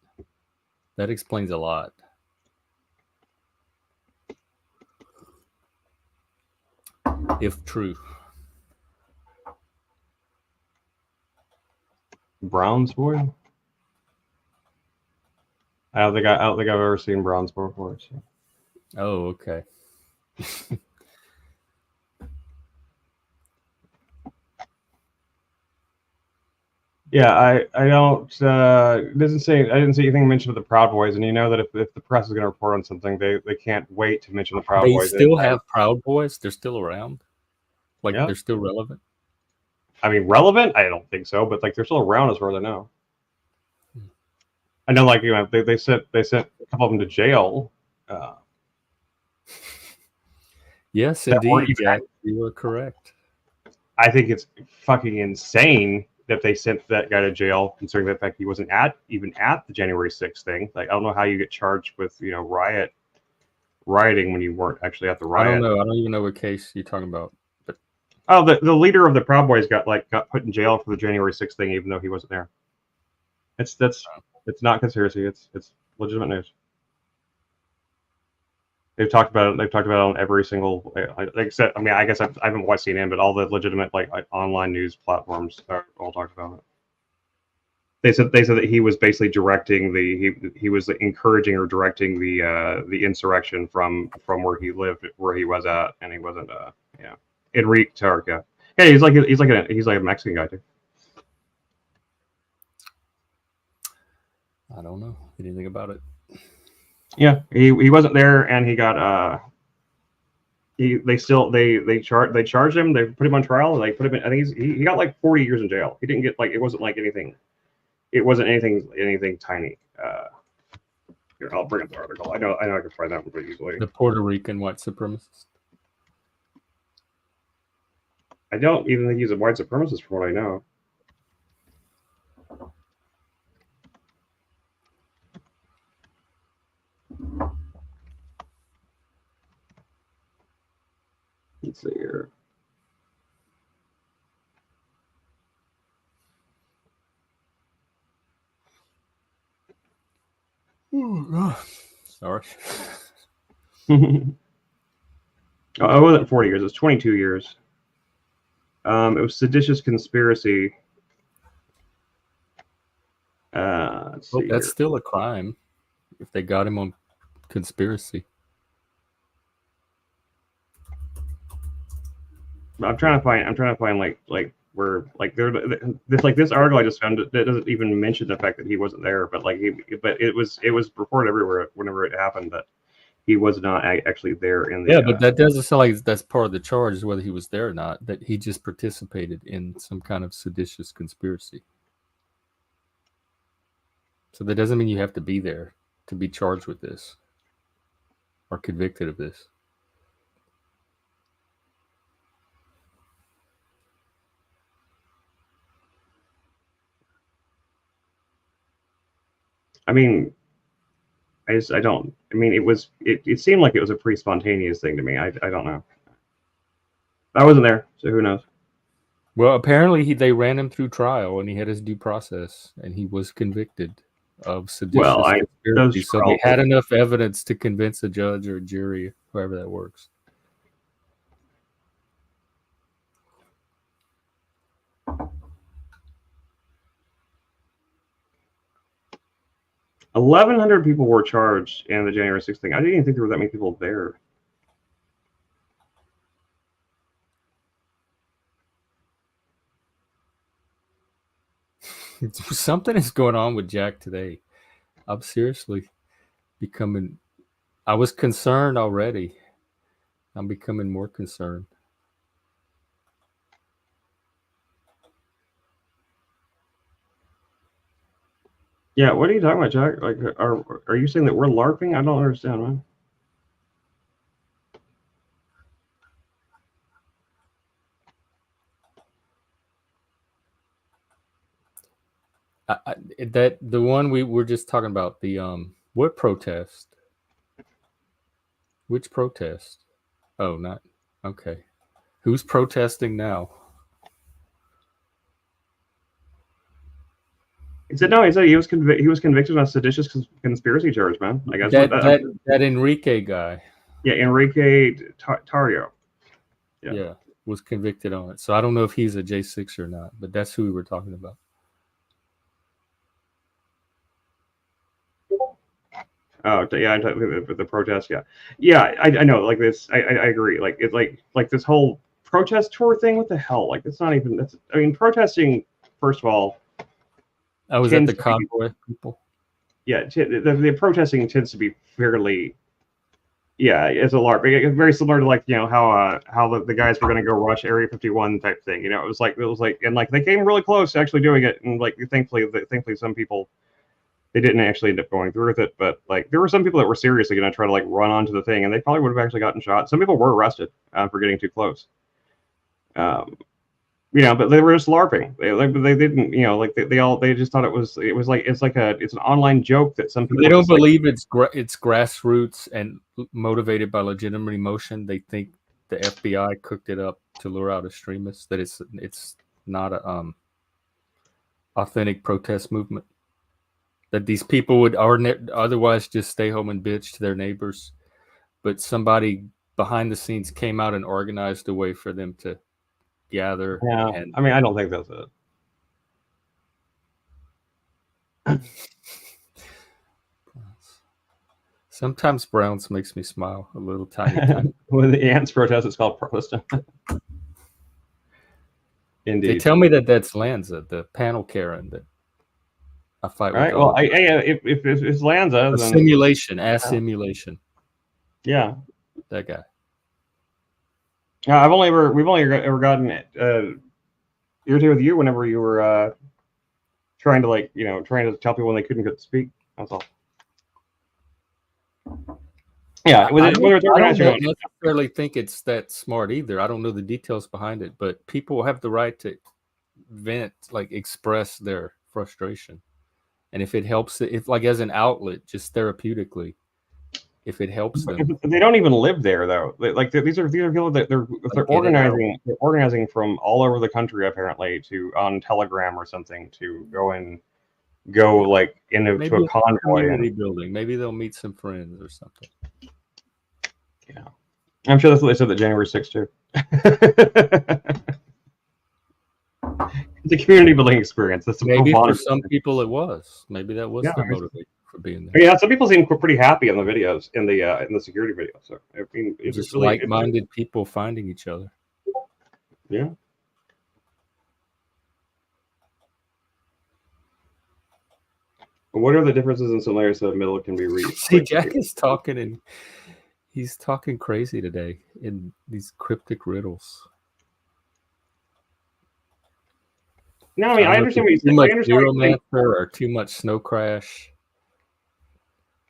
[SPEAKER 1] That explains a lot. If true.
[SPEAKER 2] Brown's boy? I don't think I've ever seen Brown's boy before. So.
[SPEAKER 1] Oh, okay.
[SPEAKER 2] Yeah, I don't. It doesn't say. I didn't see anything mentioned of the Proud Boys, and you know that if the press is going to report on something, they can't wait to mention the Proud Boys.
[SPEAKER 1] They still have Proud Boys. They're still around. Like They're still relevant.
[SPEAKER 2] I mean, relevant? I don't think so, but like they're still around as far as I know. I know, like they sent a couple of them to jail.
[SPEAKER 1] Yes, indeed, Jack. You are correct.
[SPEAKER 2] I think it's fucking insane that they sent that guy to jail, considering the fact he wasn't even at the January 6th thing. Like, I don't know how you get charged with rioting when you weren't actually at the riot.
[SPEAKER 1] I don't know. I don't even know what case you're talking about. But
[SPEAKER 2] the leader of the Proud Boys got put in jail for the January 6th thing, even though he wasn't there. It's not conspiracy. It's legitimate news. They've talked about it. They've talked about it on every single, except, I mean, I guess I haven't watched CNN, but all the legitimate like online news platforms are all talked about it. They said that he was basically directing he was encouraging or directing the insurrection from where he lived, where he was at, and he wasn't. Yeah, Enrique Tarek. Yeah, hey, he's like a Mexican guy too.
[SPEAKER 1] I don't know anything about it.
[SPEAKER 2] Yeah, he wasn't there, and he got they charged him. They put him on trial. They put him in. I think he got like 40 years in jail. He didn't get like, it wasn't like anything. It wasn't anything tiny. Here, I'll bring up the article. I know I can find that one pretty easily.
[SPEAKER 1] The Puerto Rican white supremacist.
[SPEAKER 2] I don't even think he's a white supremacist, from what I know. Let's see here.
[SPEAKER 1] Sorry.
[SPEAKER 2] It wasn't 40 years. It was 22 years. It was seditious conspiracy. Let's see
[SPEAKER 1] That's
[SPEAKER 2] here.
[SPEAKER 1] still a crime if they got him on conspiracy.
[SPEAKER 2] I'm trying to find like where like this article I just found that doesn't even mention the fact that he wasn't there, but it was reported everywhere whenever it happened that he was not actually there in the.
[SPEAKER 1] Yeah, but that doesn't sound like that's part of the charge, whether he was there or not. That he just participated in some kind of seditious conspiracy. So that doesn't mean you have to be there to be charged with this or convicted of this.
[SPEAKER 2] I mean, I don't. I mean, it seemed like it was a pretty spontaneous thing to me. I don't know. I wasn't there, so who knows?
[SPEAKER 1] Well, apparently they ran him through trial, and he had his due process, and he was convicted of seditious conspiracy. So they had enough evidence to convince a judge or a jury, however that works.
[SPEAKER 2] $1,100 people were charged in the January 6th thing. I didn't even think there were that many people there.
[SPEAKER 1] Something is going on with Jack today. I'm seriously becoming. I was concerned already. I'm becoming more concerned.
[SPEAKER 2] Yeah, what are you talking about, Jack? Like, are you saying that we're LARPing? I don't understand, man.
[SPEAKER 1] That the one we were just talking about, the what protest? Which protest? Oh, not okay. Who's protesting now?
[SPEAKER 2] He said no. He said he was convicted on seditious conspiracy charge, man. I guess
[SPEAKER 1] that Enrique guy.
[SPEAKER 2] Yeah, Enrique Tarrio.
[SPEAKER 1] Yeah, was convicted on it. So I don't know if he's a J6 or not, but that's who we were talking about.
[SPEAKER 2] Oh yeah, the protest. Yeah. I know. Like this, I agree. Like it's like this whole protest tour thing. What the hell? Like it's not even. That's. I mean, protesting. First of all.
[SPEAKER 1] I was at the convoy people.
[SPEAKER 2] Yeah, the protesting tends to be fairly. Yeah, it's a LARP. It's very similar to like how the guys were going to go rush Area 51 type thing. It was like and like they came really close to actually doing it, and like thankfully some people. They didn't actually end up going through with it, but like there were some people that were seriously going to try to like run onto the thing, and they probably would have actually gotten shot. Some people were arrested for getting too close. But they were just LARPing. They didn't, they just thought it's an online joke that some people.
[SPEAKER 1] They don't believe it's grassroots and motivated by legitimate emotion. They think the FBI cooked it up to lure out extremists. That it's not a authentic protest movement. That these people would otherwise just stay home and bitch to their neighbors but somebody behind the scenes came out and organized a way for them to gather.
[SPEAKER 2] Yeah,
[SPEAKER 1] And
[SPEAKER 2] I mean, I don't think that's it.
[SPEAKER 1] sometimes Browns makes me smile a little tiny.
[SPEAKER 2] When the ants protest, it's called protesting. Indeed.
[SPEAKER 1] They tell me that that's Lanza, the panel Karen that I fight
[SPEAKER 2] All
[SPEAKER 1] with.
[SPEAKER 2] right. Well, if it's Lanza,
[SPEAKER 1] a
[SPEAKER 2] then
[SPEAKER 1] simulation, simulation.
[SPEAKER 2] Yeah.
[SPEAKER 1] That guy.
[SPEAKER 2] We've only ever gotten irritated with you whenever you were trying to tell people when they couldn't speak. That's all. Yeah,
[SPEAKER 1] I don't necessarily think it's that smart either. I don't know the details behind it, but people have the right to vent, like express their frustration. And if it helps, if like as an outlet, just therapeutically, if it helps them.
[SPEAKER 2] They don't even live there though. These are people that they're organizing. They're organizing from all over the country apparently on Telegram or something to go like into a convoy.
[SPEAKER 1] Community building. Maybe they'll meet some friends or something.
[SPEAKER 2] Yeah, I'm sure that's what they said that January 6th too. It's a community building experience. That's
[SPEAKER 1] maybe for some people it was. Maybe that was the motivation for being there.
[SPEAKER 2] Yeah, some people seem pretty happy in the videos, in the security video. So I mean,
[SPEAKER 1] it's just really, like-minded people finding each other.
[SPEAKER 2] Yeah. What are the differences in similarities so the middle can be reached?
[SPEAKER 1] See, Jack is talking and he's talking crazy today in these cryptic riddles.
[SPEAKER 2] No, I mean, I understand what you're saying.
[SPEAKER 1] Too much Neuromancer or too much Snow Crash.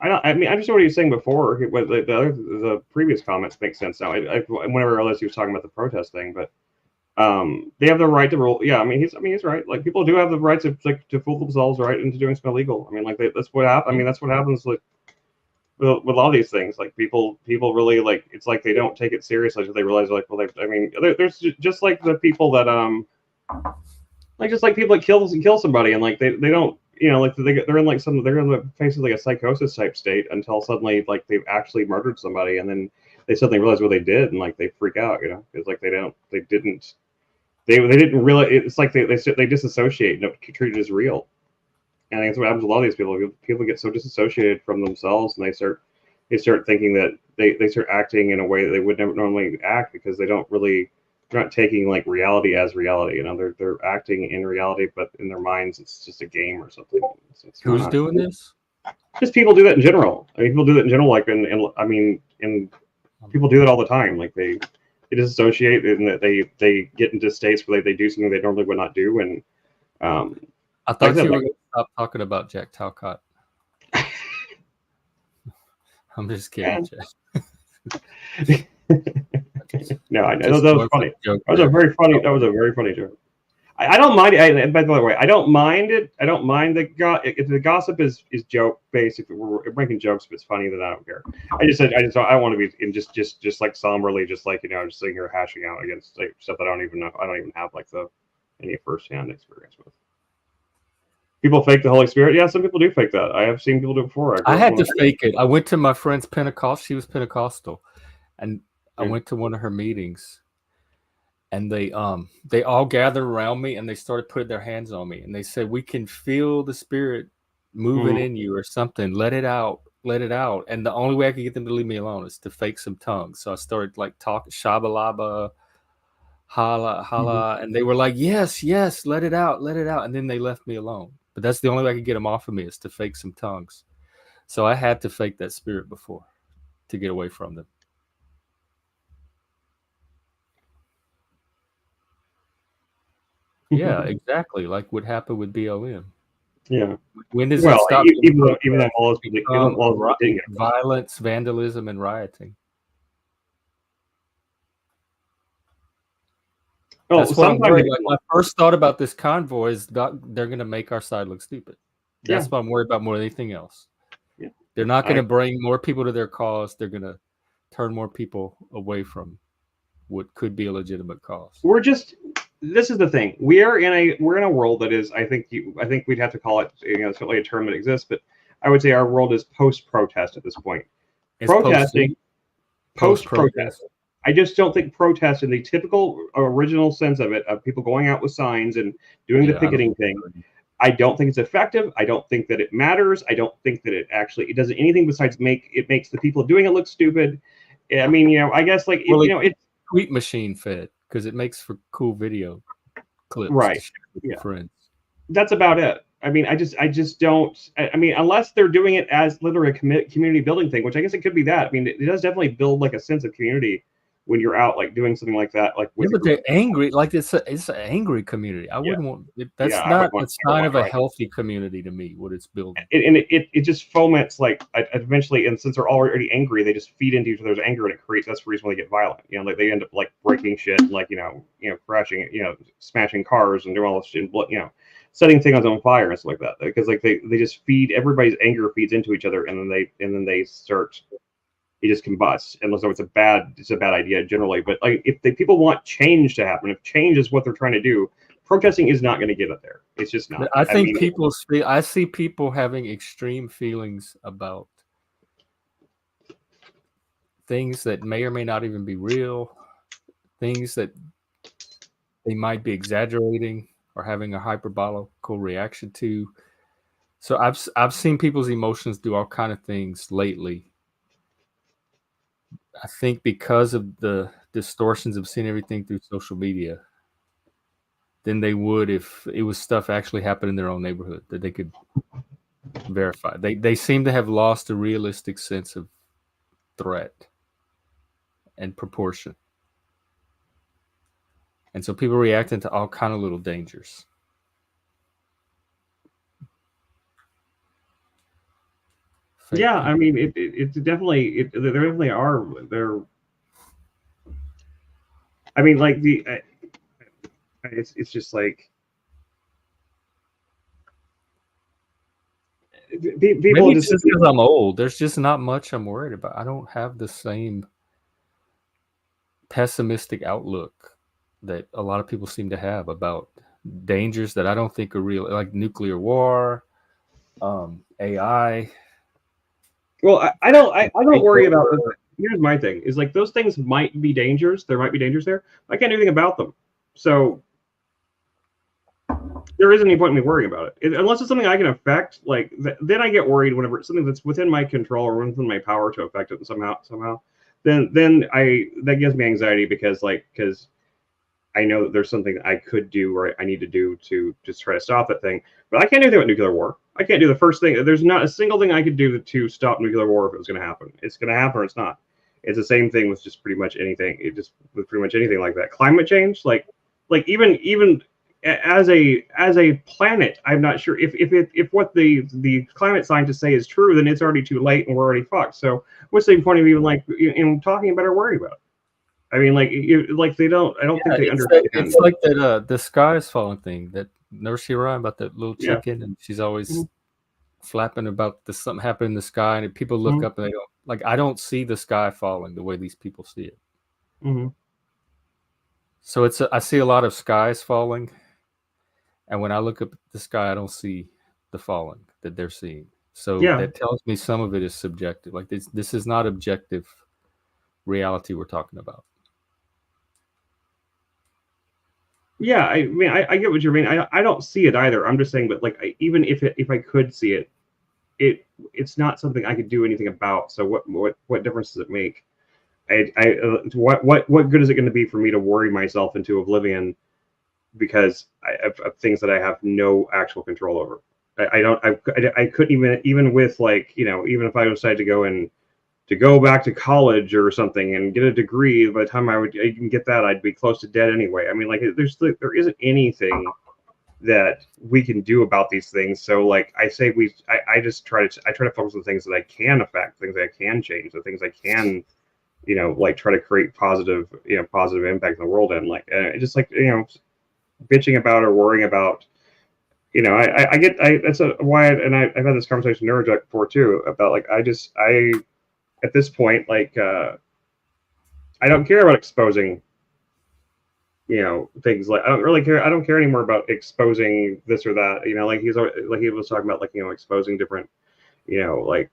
[SPEAKER 2] I understand what he was saying before. The previous comments make sense now. Whenever I realized he was talking about the protest thing, but they have the right to rule. Yeah, he's right. Like people do have the right to fool themselves, right, into doing something illegal. I mean, like that's what happens. I mean, that's what happens like with a lot of these things. Like people really like it's like they don't take it seriously until they realize like, well, there's just like the people that like just like people that kill somebody and like they don't. Like they're in the face of like a psychosis type state until suddenly like they've actually murdered somebody and then they suddenly realize what they did and like they freak out, because like they didn't realize. It's like they disassociate and don't treat it as real. And I think that's what happens to a lot of these people. People get so disassociated from themselves and they start thinking that they start acting in a way that they would never normally act because they're not taking like reality as reality. They're acting in reality, but in their minds it's just a game or something.
[SPEAKER 1] Who's doing this?
[SPEAKER 2] Just people do that in general. I mean, people do that in general. Like, people do that all the time. Like they disassociate and that they get into states where they do something they normally would not do. And
[SPEAKER 1] I thought you were going to stop talking about Jack Talcott. I'm just kidding, Jack.
[SPEAKER 2] No, I know that was funny. That was a very funny joke. I don't mind it. By the way, I don't mind it. I don't mind if the gossip is joke based. If we're making jokes, if it's funny, then I don't care. I want to be in just like somberly, just like just sitting here hashing out against like, stuff that I don't even know. I don't even have like any firsthand experience with. People fake the Holy Spirit. Yeah, some people do fake that. I have seen people do it before.
[SPEAKER 1] I had to fake it. I went to my friend's Pentecost. She was Pentecostal, and I went to one of her meetings, and they all gathered around me and they started putting their hands on me and they said, "We can feel the Spirit moving in you or something. Let it out. And the only way I could get them to leave me alone is to fake some tongues. So I started like talking shabalaba, hala, and they were like, yes, let it out. And then they left me alone. But that's the only way I could get them off of me is to fake some tongues. So I had to fake that spirit before to get away from them. Yeah, exactly. Like what happened with BLM.
[SPEAKER 2] Yeah.
[SPEAKER 1] When does it stop?
[SPEAKER 2] Even though
[SPEAKER 1] violence, vandalism, and rioting. That's what I'm worried. Like my first thought about this convoy is they're going to make our side look stupid. That's what I'm worried about more than anything else.
[SPEAKER 2] Yeah.
[SPEAKER 1] They're not going to bring more people to their cause. They're going to turn more people away from what could be a legitimate cause.
[SPEAKER 2] This is the thing. We're in a world that is, I think we'd have to call it, certainly a term that exists, but I would say our world is post-protest at this point. post-protest. I just don't think protest in the typical original sense of it, of people going out with signs and doing the picketing thing, I don't think it's effective. I don't think that it matters. I don't think that it does anything besides makes the people doing it look stupid. I mean, I guess like it's
[SPEAKER 1] tweet machine fed because it makes for cool video clips,
[SPEAKER 2] right?
[SPEAKER 1] To share with your friends.
[SPEAKER 2] That's about it. I mean, I just don't. I mean, unless they're doing it as literally a community building thing, which I guess it could be that. I mean, it does definitely build like a sense of community when you're out like doing something like that. Like,
[SPEAKER 1] yeah, but they're angry. Like it's an angry community. I wouldn't want. That's not a sign of a healthy community to me. What it's building,
[SPEAKER 2] and it just foments like eventually, and since they're already angry, they just feed into each other's anger, and that's the reason why they get violent. Like they end up like breaking shit, and like crashing, smashing cars and doing all this shit, setting things on fire and stuff like that, because like they just everybody's anger feeds into each other, and then they start, it just combusts. And so it's a bad idea generally. But like if people want change to happen, if change is what they're trying to do, protesting is not going to get it there. It's just not.
[SPEAKER 1] I think I see people having extreme feelings about things that may or may not even be real, things that they might be exaggerating or having a hyperbolical reaction to. So I've seen people's emotions do all kind of things lately. I think because of the distortions of seeing everything through social media than they would if it was stuff actually happened in their own neighborhood that they could verify. They seem to have lost a realistic sense of threat and proportion. And so people reacting to all kind of little dangers.
[SPEAKER 2] Yeah, I mean, it's definitely there definitely are there. I mean, like it's just like people.
[SPEAKER 1] Maybe just because I'm old, there's just not much I'm worried about. I don't have the same pessimistic outlook that a lot of people seem to have about dangers that I don't think are real, like nuclear war, AI.
[SPEAKER 2] Well, I don't worry about this. Here's my thing: is like those things might be dangers. There might be dangers there. I can't do anything about them, so there isn't any point in me worrying about it unless it's something I can affect. Like then I get worried whenever it's something that's within my control or within my power to affect it somehow. Then that gives me anxiety because I know that there's something I could do or I need to do to just try to stop that thing. But I can't do anything with nuclear war. I can't do the first thing. There's not a single thing I could do to stop nuclear war if it was going to happen. It's going to happen or it's not. It's the same thing with just pretty much anything. With pretty much anything like that. Climate change, like even as a planet, I'm not sure if what the climate scientists say is true, then it's already too late and we're already fucked. So what's the point of even like talking about or worrying about it? I mean, like they don't. I don't think they understand.
[SPEAKER 1] It's like that the sky is falling thing. That nursery rhyme about that little chicken, and she's always flapping about something happened in the sky, and people look up and they don't like. I don't see the sky falling the way these people see it. So I see a lot of skies falling, and when I look up at the sky, I don't see the falling that they're seeing. So that tells me some of it is subjective. Like this is not objective reality we're talking about.
[SPEAKER 2] Yeah, I mean, I get what you mean. I don't see it either. I'm just saying, but like, even if I could see it, it's not something I could do anything about. So what difference does it make? What good is it going to be for me to worry myself into oblivion because of things that I have no actual control over? I couldn't even with like even if I decided to go back to college or something and get a degree, by the time I can get that, I'd be close to dead anyway. I mean, like there isn't anything that we can do about these things. So like I say, I try to focus on things that I can affect, things that I can change, the things I can, like try to create positive impact in the world. And like, just like, bitching about or worrying about, that's why, I've had this conversation with Neurojack before too, about like, at this point, like, I don't care about exposing, things like, I don't really care. I don't care anymore about exposing this or that, like he was talking about, like, exposing different, like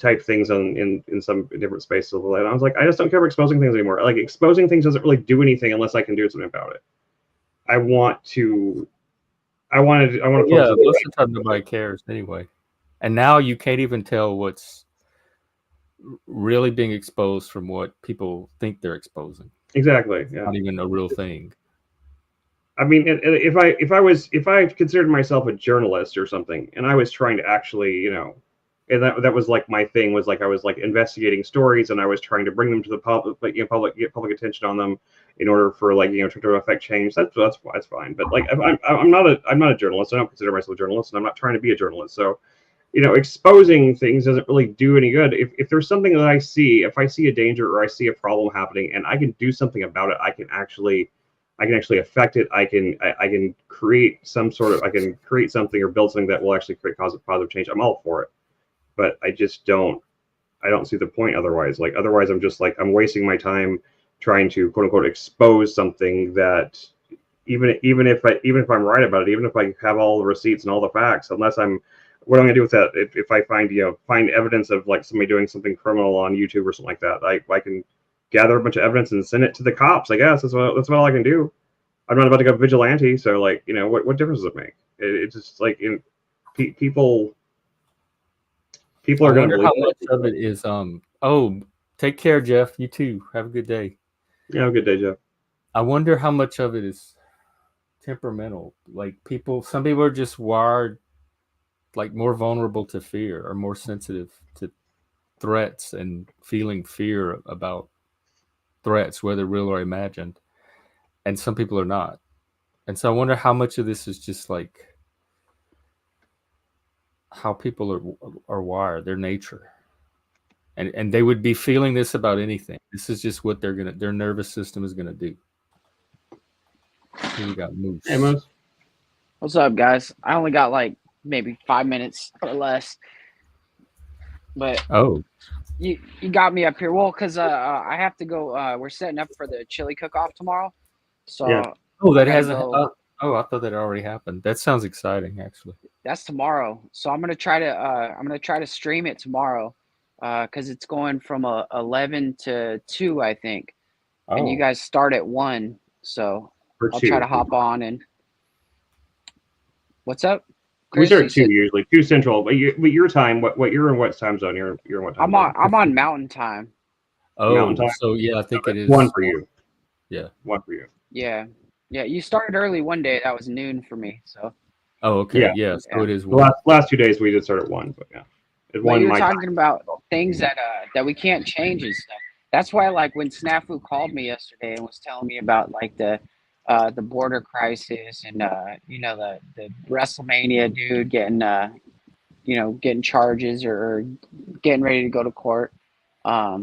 [SPEAKER 2] type things in some different spaces. And I was like, I just don't care about exposing things anymore. Like exposing things doesn't really do anything unless I can do something about it. I want to focus
[SPEAKER 1] Yeah,
[SPEAKER 2] on
[SPEAKER 1] most of the time nobody cares anyway. And now you can't even tell what's really being exposed from what people think they're exposing.
[SPEAKER 2] exactly. Yeah.
[SPEAKER 1] Not even a real thing.
[SPEAKER 2] I mean, if I considered myself a journalist or something, and I was trying to actually, you know, and that was like my thing was like I was like investigating stories, and I was trying to bring them to the public, like, you know, get public attention on them in order for, like, you know, to affect change. That's fine. But like I'm not a journalist. I don't consider myself a journalist, and I'm not trying to be a journalist. So, you know, exposing things doesn't really do any good. If there's something that I see, if I see a danger or I see a problem happening, and I can do something about it, I can actually affect it. I can create some sort of, I can create something or build something that will actually create positive change. I'm all for it, but I don't see the point otherwise. Like otherwise, I'm just like, I'm wasting my time trying to quote unquote expose something that even if I'm right about it, even if I have all the receipts and all the facts, unless I'm, what am I gonna do with that? If I find evidence of like somebody doing something criminal on YouTube or something like that, I can gather a bunch of evidence and send it to the cops. I guess that's what all I can do. I'm not about to go vigilante, so like, you know, what difference does it make? It's just like people
[SPEAKER 1] I
[SPEAKER 2] are going to
[SPEAKER 1] wonder
[SPEAKER 2] believe
[SPEAKER 1] how much of it is oh, take care, Jeff. You too. Have a good day.
[SPEAKER 2] Yeah, have a good day, Jeff.
[SPEAKER 1] I wonder how much of it is temperamental. Like some people are just wired like more vulnerable to fear or more sensitive to threats and feeling fear about threats, whether real or imagined. And some people are not. And so I wonder how much of this is just like how people are wired, their nature. And they would be feeling this about anything. This is just what their nervous system is gonna do. Here we got MoOse.
[SPEAKER 2] Hey, MoOse.
[SPEAKER 4] What's up, guys? I only got like maybe 5 minutes or less, but you got me up here. Well, because I have to go. We're setting up for the chili cook-off tomorrow, so
[SPEAKER 2] Yeah.
[SPEAKER 1] Oh, that hasn't. Oh, I thought that already happened. That sounds exciting, actually.
[SPEAKER 4] That's tomorrow. So I'm gonna try to stream it tomorrow, because it's going from 11 to 2, I think, and you guys start at 1. So I'll try to hop on and. What's up?
[SPEAKER 2] Chris, we start at 2 usually, 2 Central. But your time, what you're in what time zone? You're in what time zone?
[SPEAKER 4] I'm on Mountain Time.
[SPEAKER 1] Oh,
[SPEAKER 2] Mountain time?
[SPEAKER 1] So yeah, I think it is
[SPEAKER 2] 1 for you.
[SPEAKER 1] Yeah.
[SPEAKER 2] 1 for you.
[SPEAKER 4] Yeah. You started early one day. That was noon for me. So.
[SPEAKER 1] Oh, okay. Yeah. So it is 1.
[SPEAKER 2] The last 2 days we did start at 1, but yeah.
[SPEAKER 4] But you're talking about things that we can't change and stuff. That's why, like, when Snafu called me yesterday and was telling me about like the border crisis and you know, the WrestleMania dude getting you know, getting charges or getting ready to go to court, I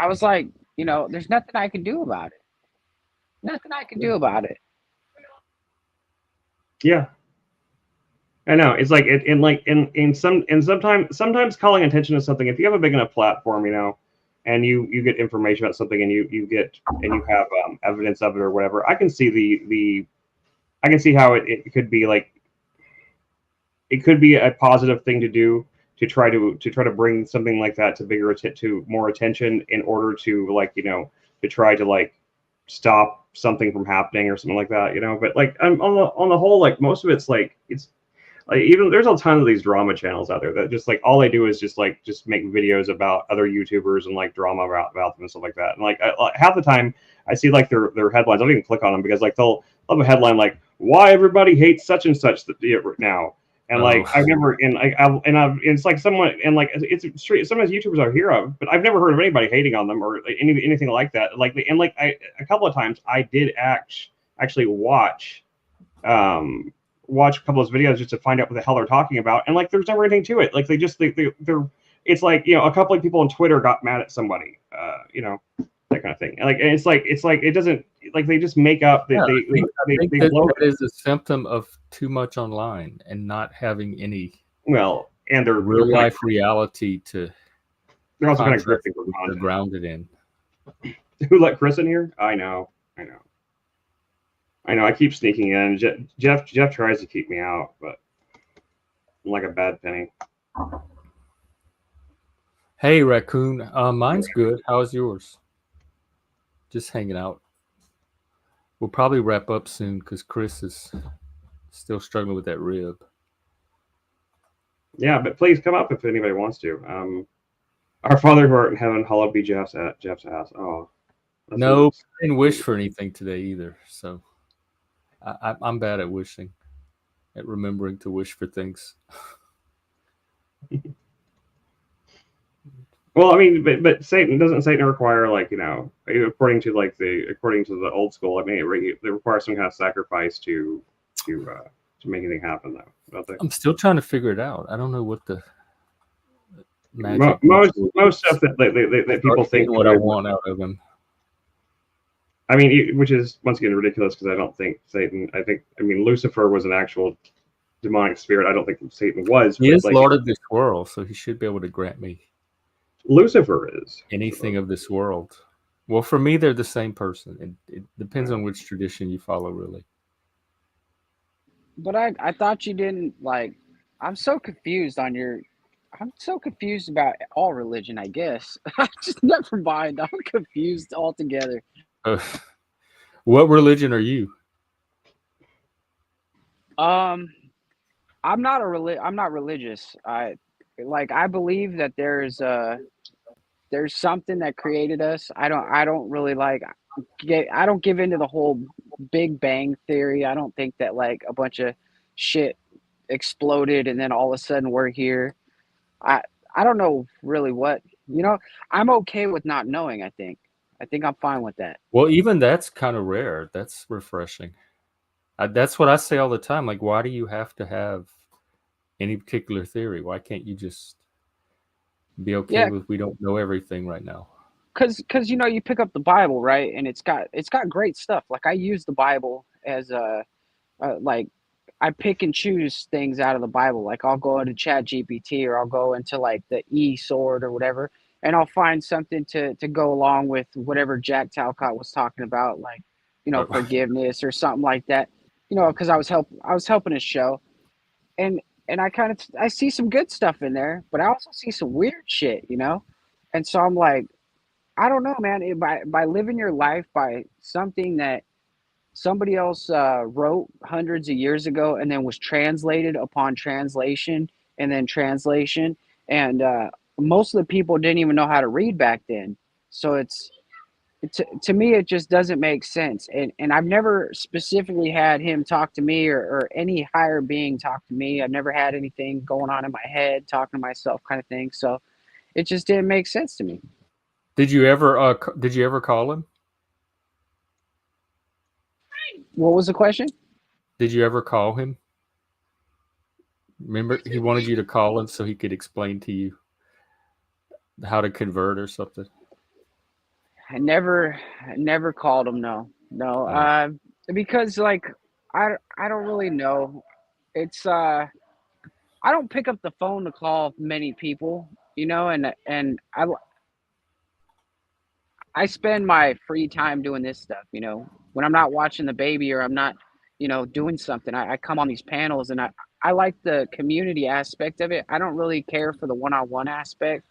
[SPEAKER 4] was like, you know, there's nothing I can do about it. Nothing I can do about it.
[SPEAKER 2] Yeah. I know. It's like sometimes calling attention to something, if you have a big enough platform, you know, and you get information about something and you have evidence of it or whatever, I can see I can see how it could be like, it could be a positive thing to do to try to bring something like that to more attention in order to, like, you know, to try to like stop something from happening or something like that, you know. But like on the whole, like most of it's like, it's like, even there's a ton of these drama channels out there that just like all they do is just make videos about other YouTubers and like drama about them and stuff like that. And like half the time I see like their headlines, I don't even click on them because like they'll have a headline like, why everybody hates such and such now. And like I've never, and it's like someone, and like it's straight, sometimes YouTubers I hear of, but I've never heard of anybody hating on them or anything like that. Like a couple of times I did actually watch a couple of those videos just to find out what the hell they're talking about, and like there's never anything to it. Like they're it's like, you know, a couple of people on Twitter got mad at somebody, you know, that kind of thing. And it's like it doesn't, like, they just make up.
[SPEAKER 1] I think that is a symptom of too much online and not having any
[SPEAKER 2] and their
[SPEAKER 1] real life reality to.
[SPEAKER 2] They're also kind of
[SPEAKER 1] grifting for grounded in.
[SPEAKER 2] Who let Chris in here? I know. I keep sneaking in. Jeff tries to keep me out, but I'm like a bad penny.
[SPEAKER 1] Hey, Raccoon. Mine's good. How's yours? Just hanging out. We'll probably wrap up soon because Chris is still struggling with that rib.
[SPEAKER 2] Yeah, but please come up if anybody wants to. Our Father who art in heaven, hallowed be Jeff's house. Oh, that's
[SPEAKER 1] No,
[SPEAKER 2] a-
[SPEAKER 1] I didn't wish for anything today either. So I'm bad at wishing, at remembering to wish for things.
[SPEAKER 2] Well, I mean, but Satan require, like, according to the old school. I mean, it requires some kind of sacrifice to make anything happen, though. Don't they?
[SPEAKER 1] I'm still trying to figure it out. I don't know what the magic
[SPEAKER 2] Most stuff that people think
[SPEAKER 1] what I want out of him.
[SPEAKER 2] I mean, which is once again ridiculous because I don't think Satan. I mean, Lucifer was an actual demonic spirit. I don't think Satan was.
[SPEAKER 1] He
[SPEAKER 2] but,
[SPEAKER 1] is
[SPEAKER 2] like,
[SPEAKER 1] Lord of this world, so he should be able to grant me
[SPEAKER 2] Lucifer is.
[SPEAKER 1] anything of this world. Well, for me, they're the same person. It depends on which tradition you follow, really.
[SPEAKER 4] But I thought you didn't like. I'm so confused on your. I'm so confused about all religion. I guess. Just never mind. I'm confused altogether.
[SPEAKER 1] What religion are you?
[SPEAKER 4] I'm not I'm not religious. I believe that there's something that created us. I don't really I don't give into the whole Big Bang theory. I don't think that like a bunch of shit exploded and then all of a sudden we're here. I I don't know really what, I'm okay with not knowing, I think. I think I'm fine with that.
[SPEAKER 1] Well, even that's kind of rare. That's refreshing. That's what I say all the time. Like, why do you have to have any particular theory? Why can't you just be okay
[SPEAKER 4] Yeah,
[SPEAKER 1] with we don't know everything right now?
[SPEAKER 4] cuz you pick up the Bible, right? And it's got great stuff. Like I use the Bible as like I pick and choose things out of the Bible. Like I'll go into Chat GPT or I'll go into like the E sword or whatever, and I'll find something to go along with whatever Jack Talcott was talking about, like forgiveness or something like that. Because I was helping his show, and I see some good stuff in there, but I also see some weird shit. And so I'm like, I don't know, man. By living your life by something that somebody else wrote hundreds of years ago and then was translated upon translation and then translation and most of the people didn't even know how to read back then, so to me it just doesn't make sense, and I've never specifically had him talk to me or any higher being talk to me. I've never had anything going on in my head talking to myself kind of thing, so it just didn't make sense to me.
[SPEAKER 1] Did you ever call him?
[SPEAKER 4] What was the question?
[SPEAKER 1] Did you ever call him? Remember, he wanted you to call him so he could explain to you how to convert or something.
[SPEAKER 4] I never called him. No. Because like I don't really know. It's I don't pick up the phone to call many people, and I spend my free time doing this stuff. When I'm not watching the baby or I'm not, doing something. I come on these panels and I like the community aspect of it. I don't really care for the one-on-one aspect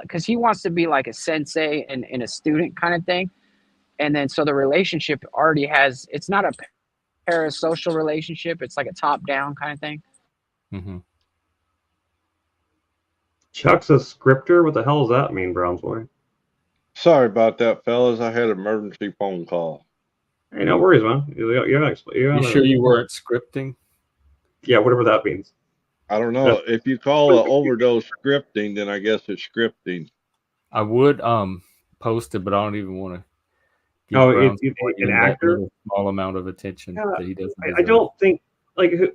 [SPEAKER 4] because he wants to be like a sensei and a student kind of thing. And then so the relationship already has, it's not a parasocial relationship. It's like a top down kind of thing.
[SPEAKER 1] Mm-hmm.
[SPEAKER 2] Chuck's a scripter. What the hell does that mean, Brown's boy?
[SPEAKER 3] Sorry about that, fellas. I had an emergency phone call.
[SPEAKER 2] Hey, no worries, man.
[SPEAKER 1] You sure you weren't scripting?
[SPEAKER 2] Yeah, whatever that means.
[SPEAKER 3] I don't know. If you call an overdose scripting, then I guess it's scripting.
[SPEAKER 1] I would post it, but I don't even want to give
[SPEAKER 2] Oh,
[SPEAKER 1] Brown's
[SPEAKER 2] it's
[SPEAKER 1] boy
[SPEAKER 2] an
[SPEAKER 1] even
[SPEAKER 2] actor?
[SPEAKER 1] that little small amount of attention
[SPEAKER 2] Yeah,
[SPEAKER 1] that he doesn't
[SPEAKER 2] I
[SPEAKER 1] deserve.
[SPEAKER 2] don't think who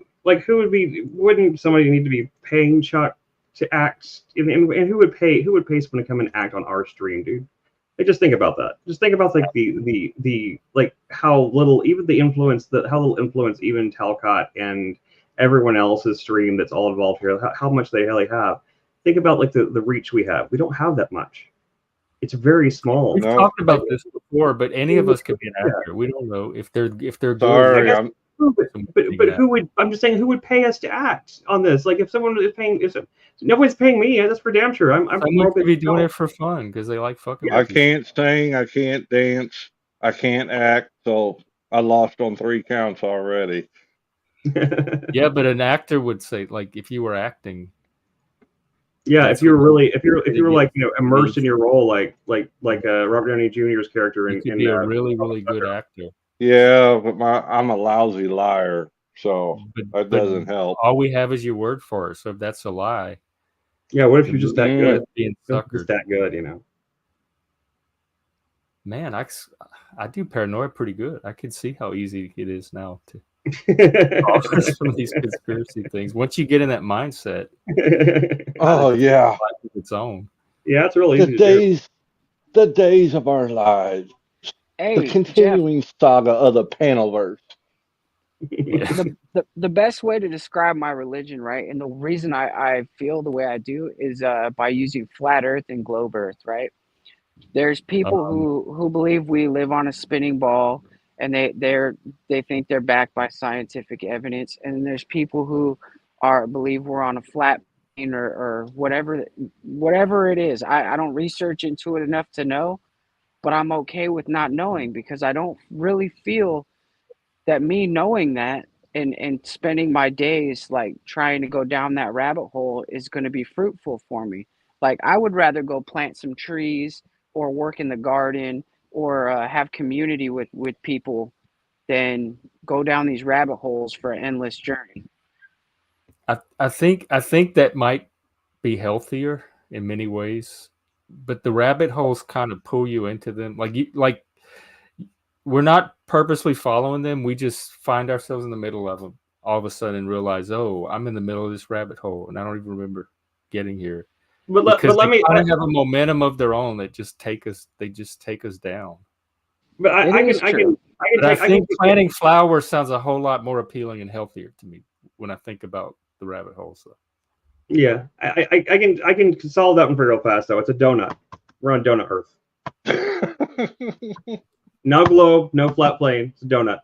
[SPEAKER 2] wouldn't somebody need to be paying Chuck to act, and who would pay someone to come and act on our stream, dude? Like, just think about that. Just think about like the like how little even the influence how little influence even Talcott and everyone else's stream that's all involved here, how much they really have. Think about like the reach we have. We don't have that much. It's very small.
[SPEAKER 1] We've
[SPEAKER 3] No.
[SPEAKER 1] talked about this before, but any of us could be an actor. We don't know if they're good.
[SPEAKER 3] Sorry,
[SPEAKER 2] guess-
[SPEAKER 3] I'm
[SPEAKER 2] But who would? I'm just saying, who would pay us to act on this? Like, if someone is paying, if nobody's paying me, that's for damn sure. I'm
[SPEAKER 1] Someone could be doing it for fun because they like fucking.
[SPEAKER 3] I can't sing, I can't dance, I can't act, so I lost on 3 counts already.
[SPEAKER 1] Yeah, but an actor would say, like, if you were acting.
[SPEAKER 2] Yeah, if you were like, you know, immersed in your role, like Robert Downey Jr.'s character
[SPEAKER 1] you could be a really good actor.
[SPEAKER 3] Yeah, but I'm a lousy liar, so that doesn't help.
[SPEAKER 1] All we have is your word for it. So if that's a lie,
[SPEAKER 2] yeah, what if you're just that good?
[SPEAKER 1] Being suckered.
[SPEAKER 2] Just that good, you know.
[SPEAKER 1] Man, I do paranoia pretty good. I can see how easy it is now to some of these conspiracy things. Once you get in that mindset,
[SPEAKER 3] oh yeah,
[SPEAKER 1] its own.
[SPEAKER 2] Yeah, it's really easy.
[SPEAKER 3] The days of our lives.
[SPEAKER 4] Hey,
[SPEAKER 3] the continuing saga of the Panelverse.
[SPEAKER 4] The best way to describe my religion, right, and the reason I feel the way I do is by using flat Earth and globe Earth, right? There's people who believe we live on a spinning ball, and they think they're backed by scientific evidence, and there's people who believe we're on a flat plane or whatever it is. I don't research into it enough to know, but I'm okay with not knowing because I don't really feel that me knowing that and spending my days like trying to go down that rabbit hole is going to be fruitful for me. Like I would rather go plant some trees or work in the garden or have community with people than go down these rabbit holes for an endless journey.
[SPEAKER 1] I think that might be healthier in many ways, but the rabbit holes kind of pull you into them. Like we're not purposely following them. We just find ourselves in the middle of them all of a sudden and realize, oh, I'm in the middle of this rabbit hole and I don't even remember getting here. But let me kind of have a momentum of their own that just take us down.
[SPEAKER 2] But I
[SPEAKER 1] think planting flowers sounds a whole lot more appealing and healthier to me when I think about the rabbit hole stuff.
[SPEAKER 2] Yeah, I can solve that one pretty real fast though. It's a donut. We're on donut Earth. No globe, no flat plane. It's a donut.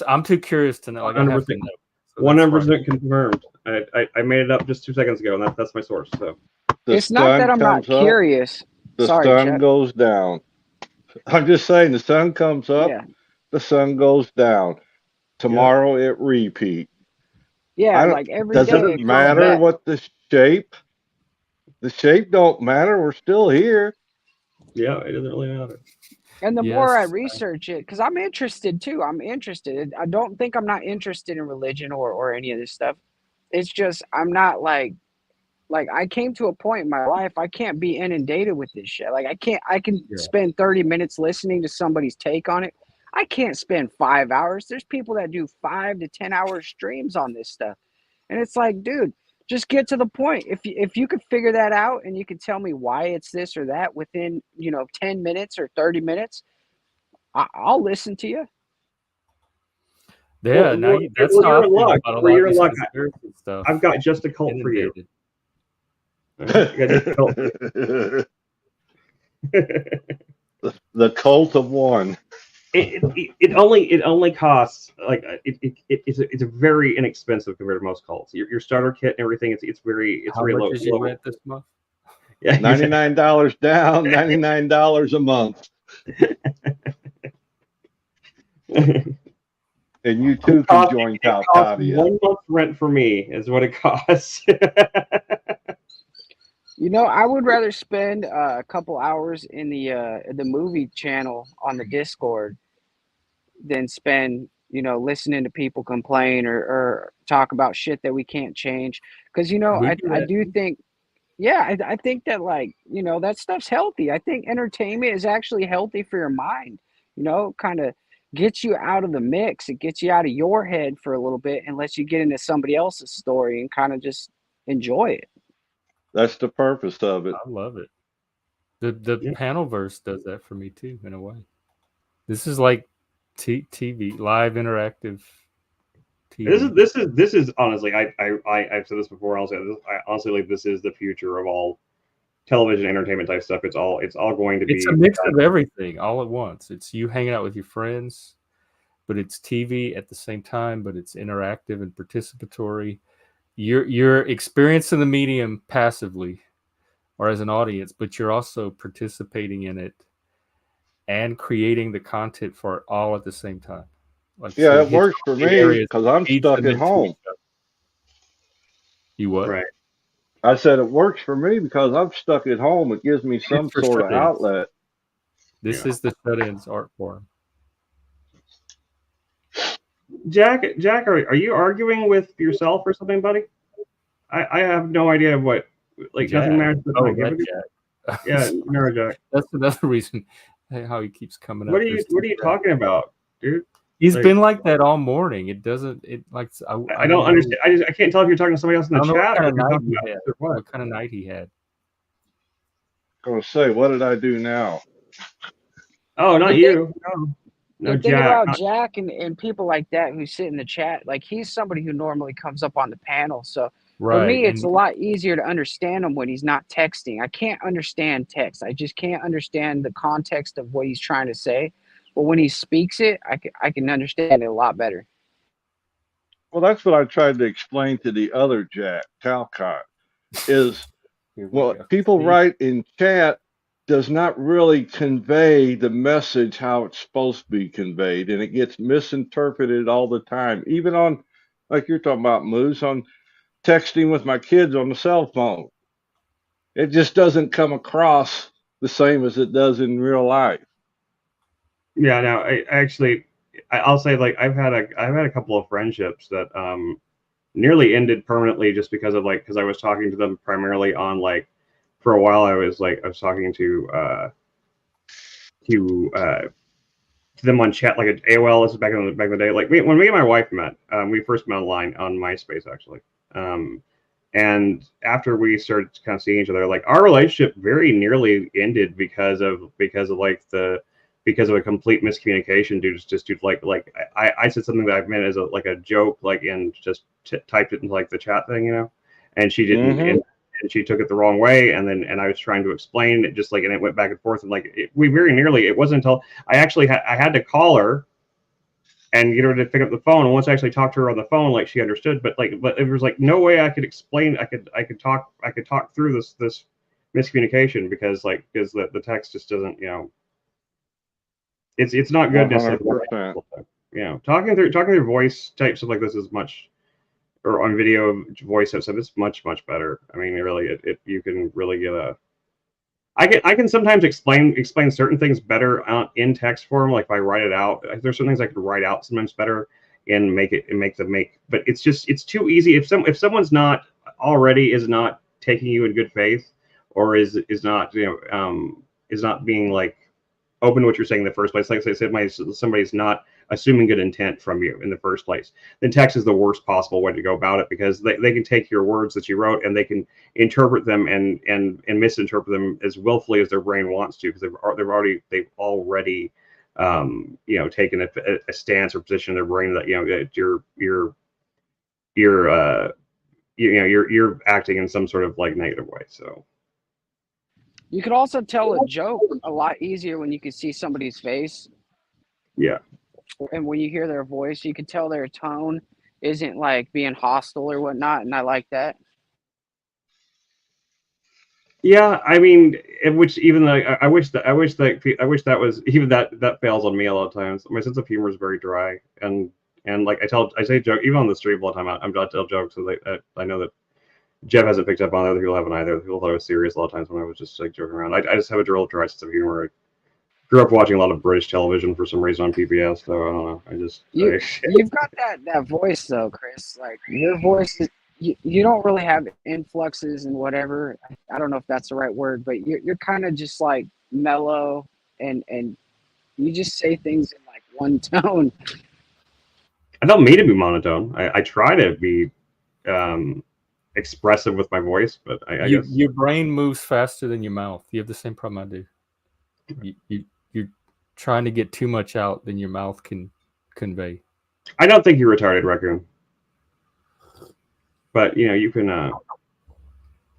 [SPEAKER 1] I'm too curious to know. Like 100%.
[SPEAKER 2] 100% confirmed. I made it up just 2 seconds ago, and that's my source. So
[SPEAKER 4] it's not that I'm not curious.
[SPEAKER 3] The sun goes down. I'm just saying, the sun comes up, the sun goes down. Tomorrow it repeats.
[SPEAKER 4] Yeah, like every day.
[SPEAKER 3] Does it matter what the shape? The shape don't matter. We're still here.
[SPEAKER 2] Yeah, it doesn't really matter.
[SPEAKER 4] And the more I research it, because I'm interested too. I'm interested. I don't think I'm not interested in religion or any of this stuff. It's just I'm not like I came to a point in my life I can't be inundated with this shit. Like I can spend 30 minutes listening to somebody's take on it. I can't spend 5 hours. There's people that do 5 to 10 hour streams on this stuff. And it's like, dude, just get to the point. If you could figure that out and you could tell me why it's this or that within, 10 minutes or 30 minutes, I'll listen to you.
[SPEAKER 1] Yeah, that's
[SPEAKER 2] you're in luck. You're in luck. I've got just a cult for you.
[SPEAKER 3] The cult of one.
[SPEAKER 2] It only costs like it's a very inexpensive compared to most cults. Your starter kit and everything it's very low.
[SPEAKER 1] Did you rent this month?
[SPEAKER 2] Yeah,
[SPEAKER 3] $99 down, $99 a month. And you too can join Calcadia.
[SPEAKER 2] 1 month rent for me is what it costs.
[SPEAKER 4] I would rather spend a couple hours in the movie channel on the Discord than spend, listening to people complain or talk about shit that we can't change. Because, I do think, I think that that stuff's healthy. I think entertainment is actually healthy for your mind, kind of gets you out of the mix. It gets you out of your head for a little bit and lets you get into somebody else's story and kind of just enjoy it.
[SPEAKER 3] That's the purpose of it.
[SPEAKER 1] I love it. The Panelverse does that for me too, in a way. This is like TV, live interactive TV.
[SPEAKER 2] This is honestly, I've said this before. I honestly believe this is the future of all television entertainment type stuff. It's all going to be.
[SPEAKER 1] It's a mix of everything all at once. It's you hanging out with your friends. but it's TV at the same time, but it's interactive and participatory. You're experiencing the medium passively or as an audience, but you're also participating in it and creating the content for it all at the same time. Like, so
[SPEAKER 3] Yeah,
[SPEAKER 1] it
[SPEAKER 3] it
[SPEAKER 1] hits
[SPEAKER 3] works
[SPEAKER 1] all
[SPEAKER 3] for
[SPEAKER 1] the
[SPEAKER 3] me
[SPEAKER 1] areas,
[SPEAKER 3] because I'm
[SPEAKER 1] feeds
[SPEAKER 3] stuck
[SPEAKER 1] them
[SPEAKER 3] at
[SPEAKER 1] into
[SPEAKER 3] home.
[SPEAKER 1] each other. You what?
[SPEAKER 2] Right.
[SPEAKER 3] I said it works for me because I'm stuck at home. It gives me
[SPEAKER 1] It's
[SPEAKER 3] some
[SPEAKER 1] for
[SPEAKER 3] sort of
[SPEAKER 1] shut-ins.
[SPEAKER 3] outlet.
[SPEAKER 1] This is the shut-ins art form.
[SPEAKER 2] Jack, are you arguing with yourself or something, buddy? I have no idea what, like,
[SPEAKER 1] Jack.
[SPEAKER 2] nothing matters but
[SPEAKER 1] Oh,
[SPEAKER 2] my
[SPEAKER 1] that
[SPEAKER 2] giving.
[SPEAKER 1] Jack.
[SPEAKER 2] Yeah, no, Jack.
[SPEAKER 1] That's another reason how he keeps coming
[SPEAKER 2] What
[SPEAKER 1] up.
[SPEAKER 2] are you talking about, dude?
[SPEAKER 1] He's
[SPEAKER 2] like-
[SPEAKER 1] been like that all morning. It doesn't. It like
[SPEAKER 2] I don't understand. I can't tell if you're talking to somebody else in
[SPEAKER 1] I
[SPEAKER 2] the
[SPEAKER 1] don't know
[SPEAKER 2] chat
[SPEAKER 1] what
[SPEAKER 2] or
[SPEAKER 1] kind of
[SPEAKER 2] you're
[SPEAKER 1] night
[SPEAKER 2] talking
[SPEAKER 1] he
[SPEAKER 2] about
[SPEAKER 1] had.
[SPEAKER 2] us or what.
[SPEAKER 1] What kind of night he had?
[SPEAKER 3] I'm gonna say, what did I do now?
[SPEAKER 2] Oh, not
[SPEAKER 4] The
[SPEAKER 2] you. No,
[SPEAKER 4] The thing
[SPEAKER 2] Jack.
[SPEAKER 4] about
[SPEAKER 2] not-
[SPEAKER 4] Jack and people like that who sit in the chat, like he's somebody who normally comes up on the panel. So for
[SPEAKER 1] Right.
[SPEAKER 4] me, it's a
[SPEAKER 1] And
[SPEAKER 4] lot easier to understand him when he's not texting. I can't understand text. I just can't understand the context of what he's trying to say. But when he speaks it, I can understand it a lot better.
[SPEAKER 3] Well, that's what I tried to explain to the other Jack, Talcott, is
[SPEAKER 1] here we
[SPEAKER 3] what
[SPEAKER 1] go.
[SPEAKER 3] people
[SPEAKER 1] See?
[SPEAKER 3] write in chat does not really convey the message how it's supposed to be conveyed, and it gets misinterpreted all the time. Even on, like you're talking about, MoOse, on texting with my kids on the cell phone, it just doesn't come across the same as it does in real life.
[SPEAKER 2] Yeah, no, I'll say, like, I've had a couple of friendships that nearly ended permanently just because of, like, because I was talking to them primarily on, like, for a while I was talking to them on chat, like AOL. This is back in the day. Like, when me and my wife met, we first met online on MySpace, actually. And after we started kind of seeing each other, like, our relationship very nearly ended because of a complete miscommunication due to like I said something that I meant as a joke, like, and just typed it into, like, the chat thing, and she didn't.
[SPEAKER 3] Mhm.
[SPEAKER 2] And she took it the wrong way, and I was trying to explain it, just like, and it went back and forth, and we very nearly. It wasn't until I actually I had to call her and get her to pick up the phone. And once I actually talked to her on the phone, like, she understood. But it was like no way I could explain. I could talk through this miscommunication because the text just doesn't. It's not good necessarily.
[SPEAKER 3] 100%.
[SPEAKER 2] Talking through voice type stuff like this is much, or on video voice type stuff, it's much better. I mean, really, you can really get a. I can sometimes explain certain things better in text form, like if I write it out. There's certain things I could write out sometimes better and make them. But it's too easy if someone's not already is not taking you in good faith, or is not is not being, like, open to what you're saying in the first place. Like I said, somebody's not assuming good intent from you in the first place, then text is the worst possible way to go about it, because they can take your words that you wrote and they can interpret them and misinterpret them as willfully as their brain wants to, because they've already taken a stance or position in their brain that you're acting in some sort of, like, negative way. So
[SPEAKER 4] You could also tell a joke a lot easier when you can see somebody's face.
[SPEAKER 2] yeah.
[SPEAKER 4] And when you hear their voice, you can tell their tone isn't like being hostile or whatnot. And I like that.
[SPEAKER 2] Yeah, I mean, which even like I wish that was even that fails on me a lot of times. My sense of humor is very dry, and like I say joke even on the stream all the time. I'm not tell jokes, so I know that Jeff hasn't picked up on it. Other people haven't either. People thought I was serious a lot of times when I was just, like, joking around. I just have a real dry sense of humor. I grew up watching a lot of British television for some reason on PBS, so I don't know.
[SPEAKER 4] You've got that voice though, Chris. Like your voice is you don't really have influxes and whatever. I don't know if that's the right word, but you're kind of just like mellow and you just say things in like one tone.
[SPEAKER 2] I don't mean to be monotone. I try to be expressive with my voice, but I guess
[SPEAKER 1] your brain moves faster than your mouth. You have the same problem I do. You're trying to get too much out than your mouth can convey.
[SPEAKER 2] I don't think you're retarded, Raccoon. But you can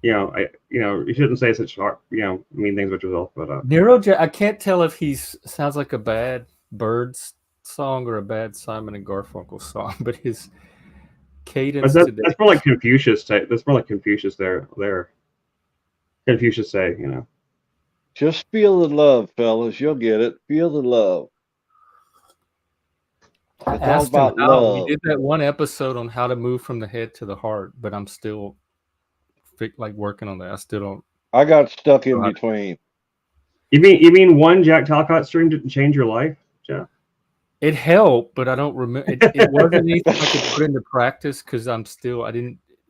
[SPEAKER 2] you shouldn't say such mean things about yourself. But
[SPEAKER 1] I can't tell if he sounds like a bad bird song or a bad Simon and Garfunkel song, but his
[SPEAKER 2] But
[SPEAKER 1] cadence today.
[SPEAKER 2] that's more like Confucius type. That's more like Confucius there. Confucius say,
[SPEAKER 3] Just feel the love, fellas. You'll get it. Feel the love.
[SPEAKER 1] I
[SPEAKER 3] It's all
[SPEAKER 1] asked him
[SPEAKER 3] about
[SPEAKER 1] how. We
[SPEAKER 3] love.
[SPEAKER 1] did that one episode on how to move from the head to the heart, but I'm still like working on that. I still don't.
[SPEAKER 3] I got stuck in
[SPEAKER 1] know how to-
[SPEAKER 3] between.
[SPEAKER 2] You mean one Jack Talcott stream didn't change your life, Jeff?
[SPEAKER 1] It helped, but I don't remember. It wasn't anything I could put into practice because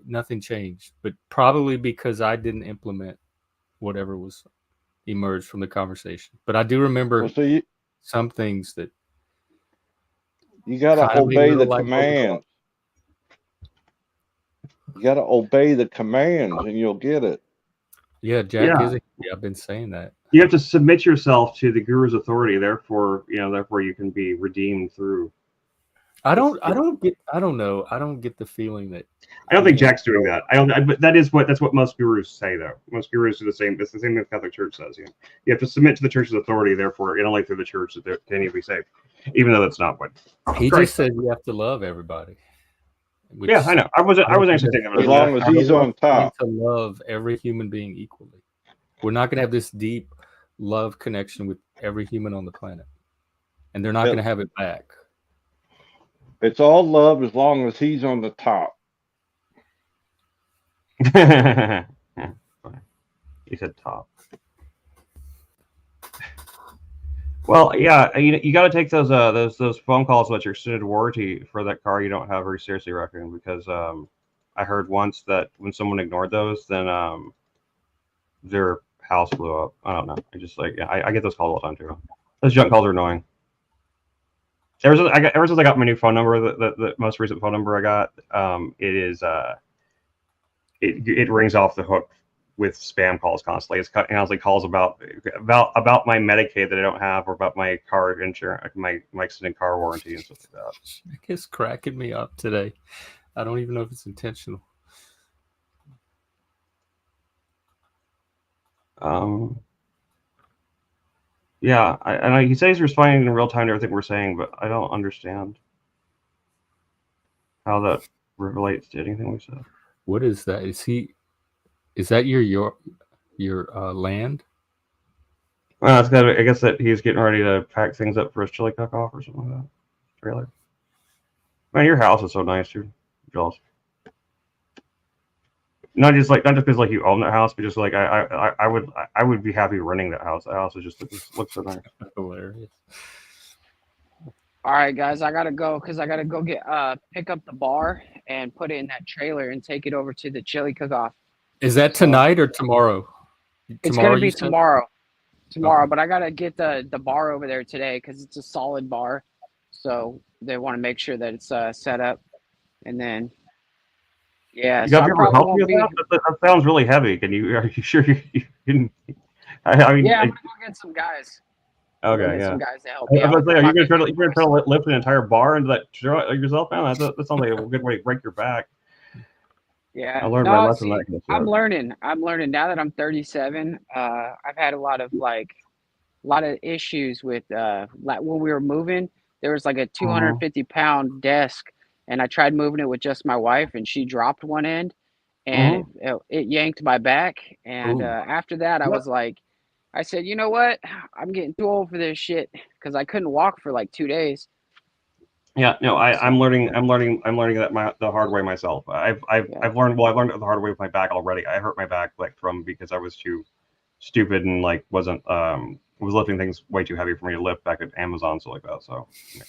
[SPEAKER 1] nothing changed. But probably because I didn't implement whatever was emerged from the conversation. But I do remember
[SPEAKER 3] Well, so
[SPEAKER 1] some things that
[SPEAKER 3] you got to
[SPEAKER 1] kind of made
[SPEAKER 3] obey
[SPEAKER 1] little
[SPEAKER 3] the
[SPEAKER 1] light bulbs go off.
[SPEAKER 3] commands. You got to obey the commands, and you'll get it.
[SPEAKER 1] Yeah, Jack
[SPEAKER 2] Yeah.
[SPEAKER 1] is a hippie. I've been saying that.
[SPEAKER 2] You have to submit yourself to the guru's authority. Therefore, you can be redeemed through.
[SPEAKER 1] I don't know. I don't get the feeling that
[SPEAKER 2] I don't think Jack's doing that. But that's what most gurus say, though. Most gurus do the same. It's the same thing the Catholic Church says. You have to submit to the church's authority. Therefore, only through the church that can you be saved. Even though that's not what
[SPEAKER 1] he
[SPEAKER 2] Christ
[SPEAKER 1] just said. You have to love everybody. Which
[SPEAKER 2] Yeah, I know. I wasn't actually thinking about
[SPEAKER 3] As
[SPEAKER 2] it.
[SPEAKER 3] long as he's on top.
[SPEAKER 1] To love every human being equally. We're not going to have this deep love connection with every human on the planet, and they're not going to have it back.
[SPEAKER 3] It's all love as long as he's on the top.
[SPEAKER 2] He said top. Well, yeah, you got to take those phone calls about your extended warranty for that car you don't have very seriously, Raccoon, because I heard once that when someone ignored those, then their house blew up. I don't know. I get those calls all the time too. Those junk calls are annoying. Ever since I got my new phone number, the most recent phone number I got, it rings off the hook with spam calls constantly. It's constantly calls about my Medicaid that I don't have, or about my car insurance, my extended car warranty and stuff like that.
[SPEAKER 1] It's cracking me up today. I don't even know if it's intentional.
[SPEAKER 2] Yeah, I know he says he's responding in real time to everything we're saying, but I don't understand how that relates to anything we said.
[SPEAKER 1] What is that? Is that your land?
[SPEAKER 2] Well, it's I guess that he's getting ready to pack things up for his chili cook-off or something like that. Trailer. Man, your house is so nice, dude. I'm jealous. Not just because like you own that house, but just like I would be happy renting that house. That house looks so nice.
[SPEAKER 1] Hilarious.
[SPEAKER 4] All right, guys, I gotta go because I gotta go get pick up the bar and put it in that trailer and take it over to the chili cook-off.
[SPEAKER 1] Is that tonight or tomorrow?
[SPEAKER 4] It's gonna be tomorrow. Tomorrow,
[SPEAKER 1] Okay.
[SPEAKER 4] but I gotta get the bar over there today because it's a solid bar, so they want to make sure that it's set up, and then yeah.
[SPEAKER 2] You
[SPEAKER 4] So
[SPEAKER 2] got
[SPEAKER 4] I
[SPEAKER 2] people to
[SPEAKER 4] probably
[SPEAKER 2] help
[SPEAKER 4] won't
[SPEAKER 2] you
[SPEAKER 4] be.
[SPEAKER 2] with that? That sounds really heavy. Are you sure you can? I mean,
[SPEAKER 4] Yeah, I'm gonna go get some guys.
[SPEAKER 2] Okay, yeah.
[SPEAKER 4] Some guys to help
[SPEAKER 2] I
[SPEAKER 4] me
[SPEAKER 2] was
[SPEAKER 4] out.
[SPEAKER 2] like, are you gonna try to lift an entire bar into that yourself, man? That sounds like a good way to break your back.
[SPEAKER 4] Yeah,
[SPEAKER 2] I learned my lesson. That kind of
[SPEAKER 4] I'm learning. Now that I'm 37. I've had a lot of issues with when we were moving. There was like a 250-pound desk, and I tried moving it with just my wife, and she dropped one end, and it yanked my back. And after that, I was like, I said, you know what? I'm getting too old for this shit because I couldn't walk for like 2 days.
[SPEAKER 2] Yeah, no, I'm learning that the hard way myself. I've learned it the hard way with my back already. I hurt my back because I was too stupid and wasn't was lifting things way too heavy for me to lift back at Amazon, so like that. So, yeah.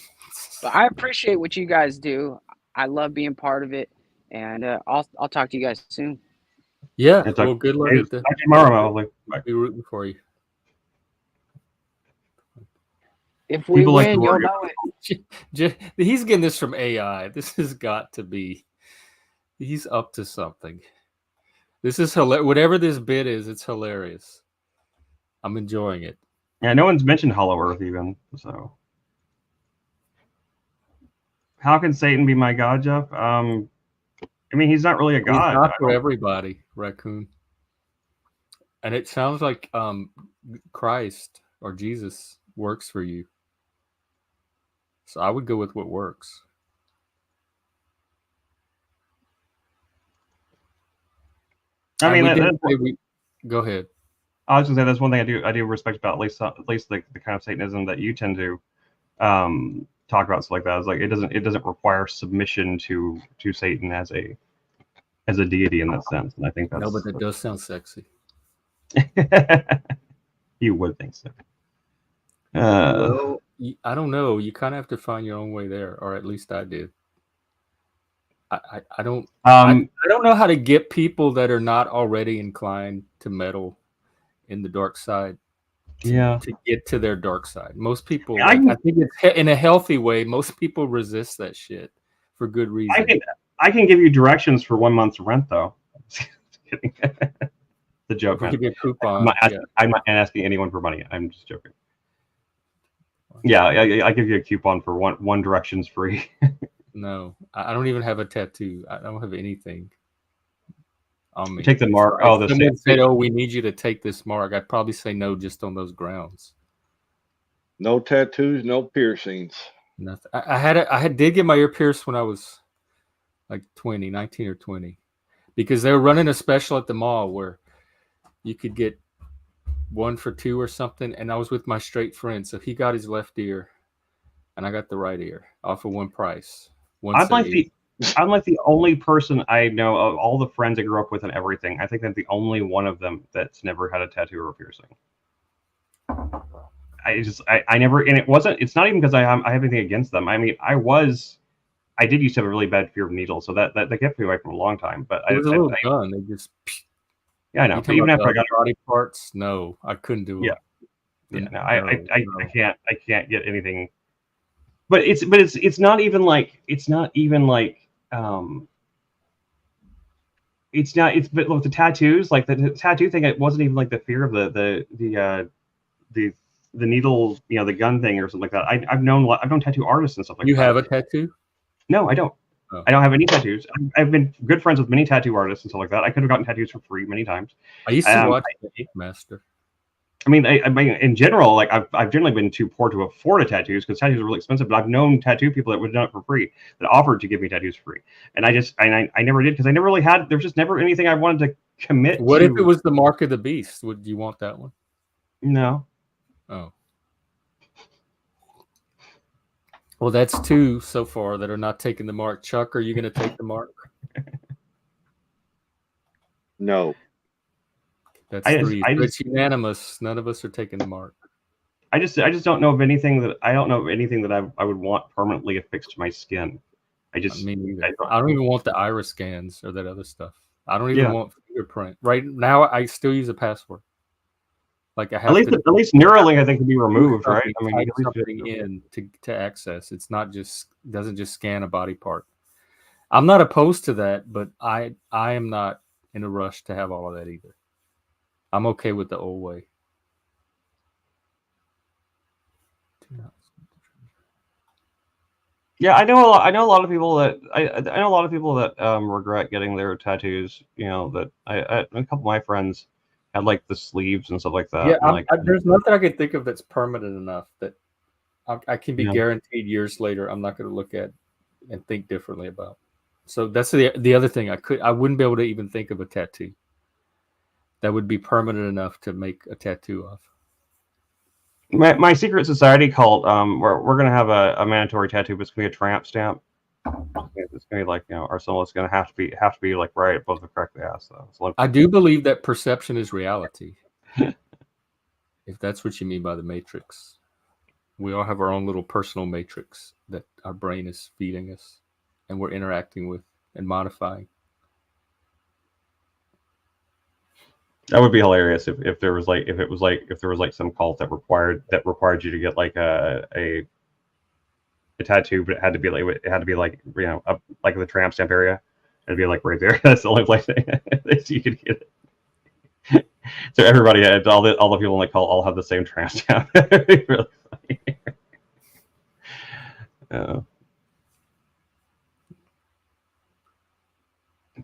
[SPEAKER 4] But I appreciate what you guys do. I love being part of it, and I'll talk to you guys soon.
[SPEAKER 1] Yeah, well, good luck at the
[SPEAKER 2] tomorrow.
[SPEAKER 1] I'll be rooting for you.
[SPEAKER 4] If we win, you'll know
[SPEAKER 1] it. He's getting this from AI. This has got to be. He's up to something. This is hilarious. Whatever this bit is, it's hilarious. I'm enjoying it.
[SPEAKER 2] Yeah, no one's mentioned Hollow Earth even. So, how can Satan be my god, Jeff? I mean, he's not really a god.
[SPEAKER 1] He's not for everybody, Raccoon. And it sounds like Christ or Jesus works for you. So I would go with what works.
[SPEAKER 2] I mean,
[SPEAKER 1] go ahead.
[SPEAKER 2] I was gonna say that's one thing I do respect about at least the kind of Satanism that you tend to talk about stuff like that. Is like it doesn't require submission to Satan as a deity in that sense, and I think that's
[SPEAKER 1] No, but that does sound sexy.
[SPEAKER 2] You would think so.
[SPEAKER 1] Well, I don't know. You kind of have to find your own way there, or at least I did. I don't I don't know how to get people that are not already inclined to meddle in the dark side to get to their dark side. Most people, I think it's in a healthy way. Most people resist that shit for good reason.
[SPEAKER 2] I can give you directions for 1 month's rent, though. Just kidding. The joke.
[SPEAKER 1] We'll give you a coupon.
[SPEAKER 2] I'm not asking anyone for money. I'm just joking. Yeah, I give you a coupon for one directions free.
[SPEAKER 1] No, I don't even have a tattoo. I don't have anything on me.
[SPEAKER 2] Take the mark.
[SPEAKER 1] So if someone said, "Oh, we need you to take this mark," I'd probably say no, just on those grounds.
[SPEAKER 3] No tattoos, no piercings.
[SPEAKER 1] Nothing. I did get my ear pierced when I was like 19 or 20, because they were running a special at the mall where you could get 1 for 2 or something, and I was with my straight friend, so he got his left ear, and I got the right ear off of one price.
[SPEAKER 2] I'm like the only person I know of all the friends I grew up with and everything. I think I'm the only one of them that's never had a tattoo or a piercing. I never, and it's not even because I have anything against them. I mean, I did used to have a really bad fear of needles, so that kept me away from a long time. But
[SPEAKER 1] it was a little gun. They just
[SPEAKER 2] I know. But even after I got
[SPEAKER 1] body parts, no, I couldn't do it.
[SPEAKER 2] No, I can't get anything. But it's not even like but with the tattoos, like the tattoo thing, it wasn't even like the fear of the needle, the gun thing or something like that. I've known tattoo artists and stuff like that.
[SPEAKER 1] You have a tattoo?
[SPEAKER 2] No, I don't. Oh. I don't have any tattoos. I've been good friends with many tattoo artists and stuff like that. I could have gotten tattoos for free many times.
[SPEAKER 1] I used to watch The Ink Master.
[SPEAKER 2] I mean, in general, like I've generally been too poor to afford a tattoos because tattoos are really expensive. But I've known tattoo people that would have done it for free, that offered to give me tattoos for free, and I never did because I never really had. There's just never anything I wanted to commit.
[SPEAKER 1] What if it was the Mark of the Beast? Would you want that one?
[SPEAKER 2] No.
[SPEAKER 1] Oh. Well, that's 2 so far that are not taking the mark. Chuck, are you going to take the mark?
[SPEAKER 3] No.
[SPEAKER 1] That's 3. It's unanimous. None of us are taking the mark.
[SPEAKER 2] I just don't know of anything that I would want permanently affixed to my skin.
[SPEAKER 1] Me neither. I don't even want the iris scans or that other stuff. I don't even want fingerprint. Right now, I still use a password. Like I have
[SPEAKER 2] at least Neuralink, I think, can be removed, right? I mean,
[SPEAKER 1] you something in to access. It's not doesn't just scan a body part. I'm not opposed to that, but I am not in a rush to have all of that either. I'm okay with the old way.
[SPEAKER 2] Yeah, I know a lot of people that I know a lot of people that regret getting their tattoos. That a couple of my friends had like the sleeves and stuff like that.
[SPEAKER 1] Yeah, there's nothing I can think of that's permanent enough that I can be guaranteed years later I'm not going to look at and think differently about. So that's the other thing. I wouldn't be able to even think of a tattoo that would be permanent enough to make a tattoo of.
[SPEAKER 2] My secret society cult, we're gonna have a mandatory tattoo, but it's gonna be a tramp stamp. It's gonna be like our symbol is gonna have to be like right above the correct ass though. So
[SPEAKER 1] I do believe that perception is reality. If that's what you mean by the matrix, we all have our own little personal matrix that our brain is feeding us, and we're interacting with and modifying.
[SPEAKER 2] That would be hilarious if there was some cult that required you to get like a tattoo, but it had to be like like the tramp stamp area. It'd be like right there. That's the only place that you could get it. So everybody, all the people in the cult all have the same tramp stamp. Really funny.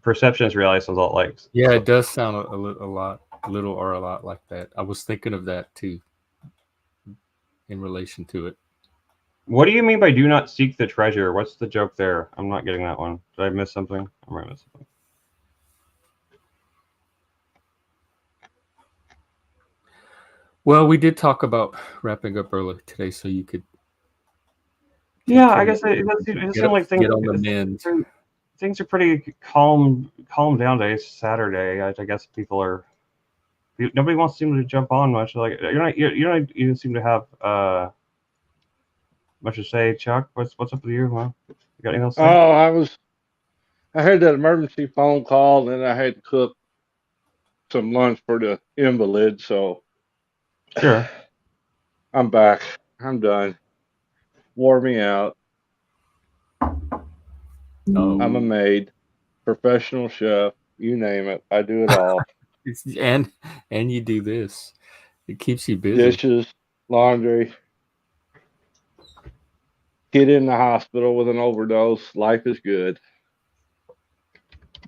[SPEAKER 2] Perception is reality sounds a lot like.
[SPEAKER 1] Yeah, it does sound a lot like that. I was thinking of that too, in relation to it.
[SPEAKER 2] What do you mean by do not seek the treasure? What's the joke there? I'm not getting that one. Did I miss something? I might miss something.
[SPEAKER 1] Well, we did talk about wrapping up early today, so you could.
[SPEAKER 2] Yeah, I guess it seems like
[SPEAKER 1] get on the mend.
[SPEAKER 2] Things are pretty calm down today. It's Saturday. I guess nobody wants to seem to jump on much. Like you don't even seem to have much to say. Chuck, what's up with you? Huh? You got anything else to say?
[SPEAKER 3] I had that emergency phone call, and then I had to cook some lunch for the invalid. So
[SPEAKER 2] Sure.
[SPEAKER 3] I'm back. I'm done. Wore me out.
[SPEAKER 1] Oh.
[SPEAKER 3] I'm a maid, professional chef. You name it. I do it all.
[SPEAKER 1] and you do this. It keeps you busy.
[SPEAKER 3] Dishes, laundry. Kid in the hospital with an overdose. Life is good.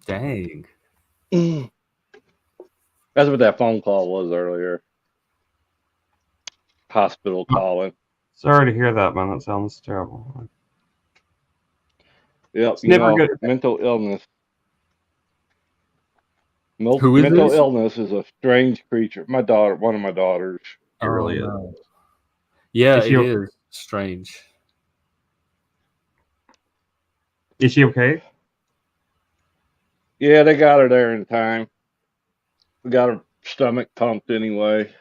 [SPEAKER 1] Dang.
[SPEAKER 3] That's what that phone call was earlier. Hospital calling.
[SPEAKER 2] Sorry to hear that, man. That sounds terrible.
[SPEAKER 3] Yep,
[SPEAKER 2] It's never good.
[SPEAKER 3] mental illness.
[SPEAKER 1] Who is
[SPEAKER 3] Mental
[SPEAKER 1] this?
[SPEAKER 3] illness is a strange creature. My daughter, one of my daughters.
[SPEAKER 2] It really is.
[SPEAKER 1] No. Yeah,
[SPEAKER 2] Is
[SPEAKER 1] it is strange.
[SPEAKER 2] Is she okay?
[SPEAKER 3] Yeah, they got her there in time. We got her stomach pumped anyway.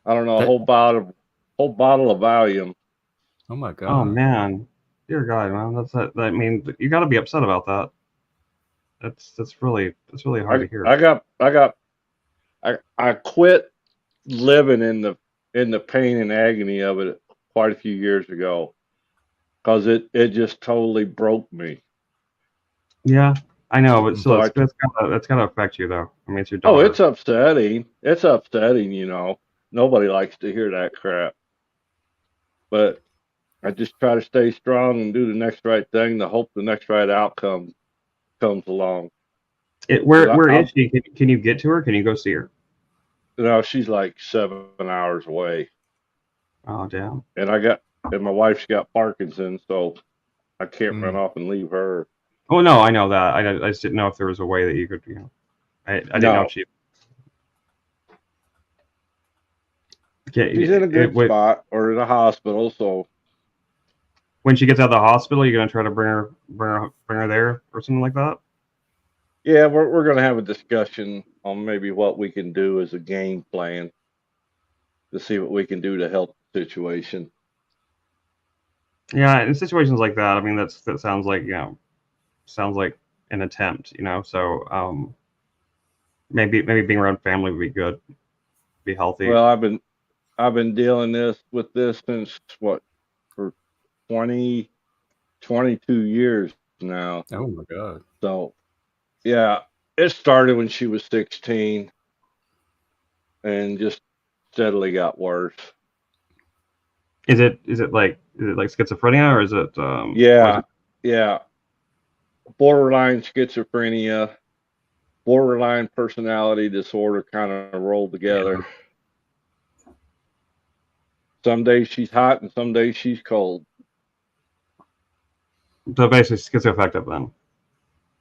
[SPEAKER 3] I don't know, a whole bottle of Valium.
[SPEAKER 1] Oh my god.
[SPEAKER 2] Oh man, dear God, man. I mean, you got to be upset about that. That's really hard to hear.
[SPEAKER 3] I quit living in the pain and agony of it quite a few years ago because it just totally broke me.
[SPEAKER 2] Yeah, I know, but still,
[SPEAKER 3] So
[SPEAKER 2] that's gotta affect you though. I mean, it's your
[SPEAKER 3] oh,
[SPEAKER 2] daughter.
[SPEAKER 3] it's upsetting. It's upsetting, Nobody likes to hear that crap. But I just try to stay strong and do the next right thing to hope the next right outcome comes along.
[SPEAKER 2] Where is she? Can you get to her? Can you go see her?
[SPEAKER 3] She's like 7 hours away.
[SPEAKER 2] Oh damn.
[SPEAKER 3] And my wife's got Parkinson's, so I can't run off and leave her.
[SPEAKER 2] Oh no, I know that. I just didn't know if there was a way that you could, I didn't know if she.
[SPEAKER 3] She's in a good spot or in a hospital, so
[SPEAKER 2] when she gets out of the hospital, you're gonna try to bring her there or something like that.
[SPEAKER 3] yeah, we're gonna have a discussion on maybe what we can do as a game plan to see what we can do to help the situation.
[SPEAKER 2] Yeah, in situations like that, I mean, that sounds like sounds like an attempt, So maybe being around family would be good, be healthy.
[SPEAKER 3] Well, I've been dealing with this since what, for 20, 22 years now.
[SPEAKER 1] Oh my god.
[SPEAKER 3] So yeah, it started when she was 16 and just steadily got worse.
[SPEAKER 2] Is it like schizophrenia or is it
[SPEAKER 3] Yeah, borderline schizophrenia, borderline personality disorder kind of rolled together.
[SPEAKER 2] Yeah.
[SPEAKER 3] Some days she's hot and some days she's cold.
[SPEAKER 2] So basically schizoaffective then.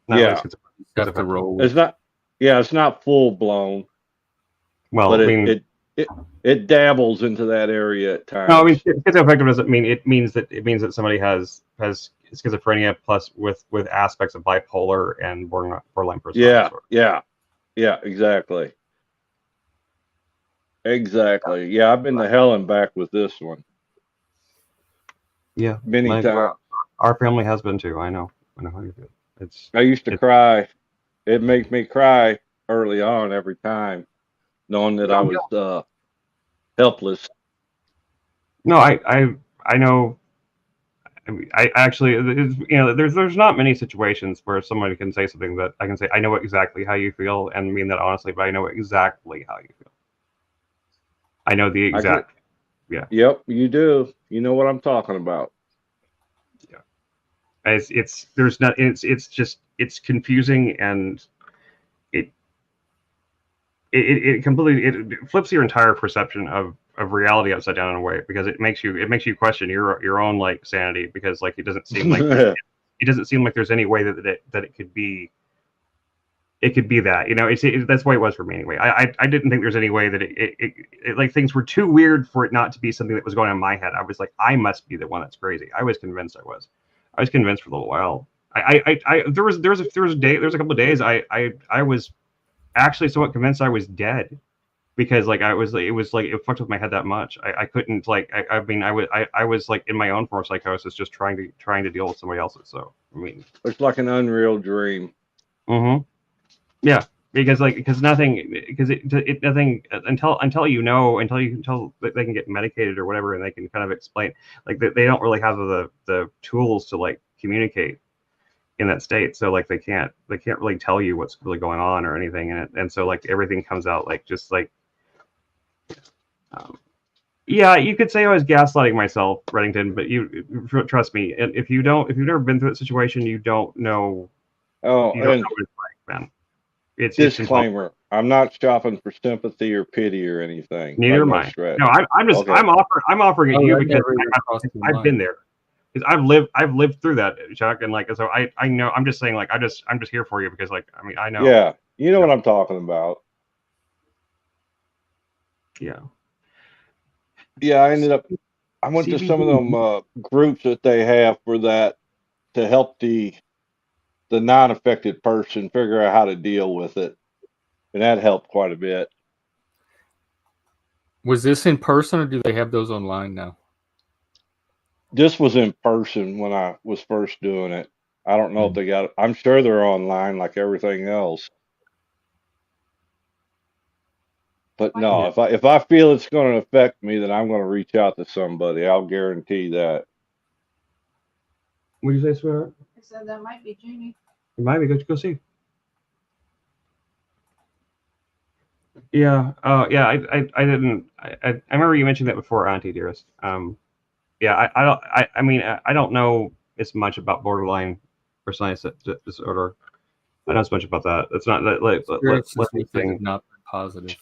[SPEAKER 2] Not
[SPEAKER 3] Yeah.
[SPEAKER 2] Really
[SPEAKER 1] schizophrenic.
[SPEAKER 3] It's not full blown.
[SPEAKER 2] Well,
[SPEAKER 3] but
[SPEAKER 2] I mean,
[SPEAKER 3] it dabbles into that area at times.
[SPEAKER 2] No, I mean schizoaffective doesn't mean it means that somebody has schizophrenia plus with aspects of bipolar and borderline personality disorder.
[SPEAKER 3] Yeah, exactly. Yeah, I've been to hell and back with this one.
[SPEAKER 2] Yeah,
[SPEAKER 3] many times.
[SPEAKER 2] Our family has been too. I know how you feel.
[SPEAKER 3] I used to cry. It makes me cry early on every time, knowing that I was helpless.
[SPEAKER 2] No, I know. I actually, there's not many situations where somebody can say something that I can say, I know exactly how you feel and mean that honestly, but I know exactly how you feel. I know the exact. Yeah.
[SPEAKER 3] Yep, you do. You know what I'm talking about.
[SPEAKER 2] Yeah. It's just confusing and it completely it flips your entire perception of reality upside down in a way, because it makes you question your own like sanity, because like it doesn't seem like there's any way that it could be that, you know. That's why it was for me anyway. I didn't think there's any way that it like things were too weird for it not to be something that was going on in my head. I was like, I must be the one that's crazy. I was convinced for a little while. There was a couple of days I was actually somewhat convinced I was dead, because like it was like it fucked with my head that much. I couldn't like I mean I was like in my own form of psychosis, just trying to deal with somebody else's. So I mean,
[SPEAKER 3] it's like an unreal dream.
[SPEAKER 2] mm-hmm. Yeah, because nothing, nothing until you know, until they can get medicated or whatever, and they can kind of explain, like they don't really have the tools to like communicate in that state. So like they can't really tell you what's really going on or anything, and so like everything comes out like just like yeah, you could say I was gaslighting myself, Reddington, but you trust me, if you've never been through that situation, you don't know.
[SPEAKER 3] Oh,
[SPEAKER 2] You don't
[SPEAKER 3] and
[SPEAKER 2] know what it's like, man. It's
[SPEAKER 3] disclaimer: I'm not shopping for sympathy or pity or anything.
[SPEAKER 2] Neither am
[SPEAKER 3] no
[SPEAKER 2] I.
[SPEAKER 3] stretch.
[SPEAKER 2] No, I'm just
[SPEAKER 3] Okay.
[SPEAKER 2] I'm offering it to you
[SPEAKER 1] that
[SPEAKER 2] because
[SPEAKER 1] never even crossed my
[SPEAKER 2] I've
[SPEAKER 1] mind.
[SPEAKER 2] been there, because I've lived through that, Chuck, and like so I know. I'm just saying, like I'm just here for you, because like I mean I know.
[SPEAKER 3] Yeah, you know what I'm talking about.
[SPEAKER 2] Yeah.
[SPEAKER 3] Yeah, I went to some of them groups that they have for that, to help the non-affected person figure out how to deal with it, and that helped quite a bit.
[SPEAKER 1] Was this in person or do they have those online now?
[SPEAKER 3] This was in person when I was first doing it. I don't know if they got it. I'm sure they're online like everything else. But no, if I feel it's going to affect me, then I'm going to reach out to somebody. I'll guarantee that.
[SPEAKER 2] What did you say, sweetheart?
[SPEAKER 5] I said that might be Jeannie.
[SPEAKER 2] It might be. Go see. Yeah. Yeah. I didn't. I remember you mentioned that before, Auntie Dearest. Yeah. I don't. I mean, I don't know as much about borderline personality disorder. I know as much about that. It's not that like
[SPEAKER 1] Experiences with it have not been positive.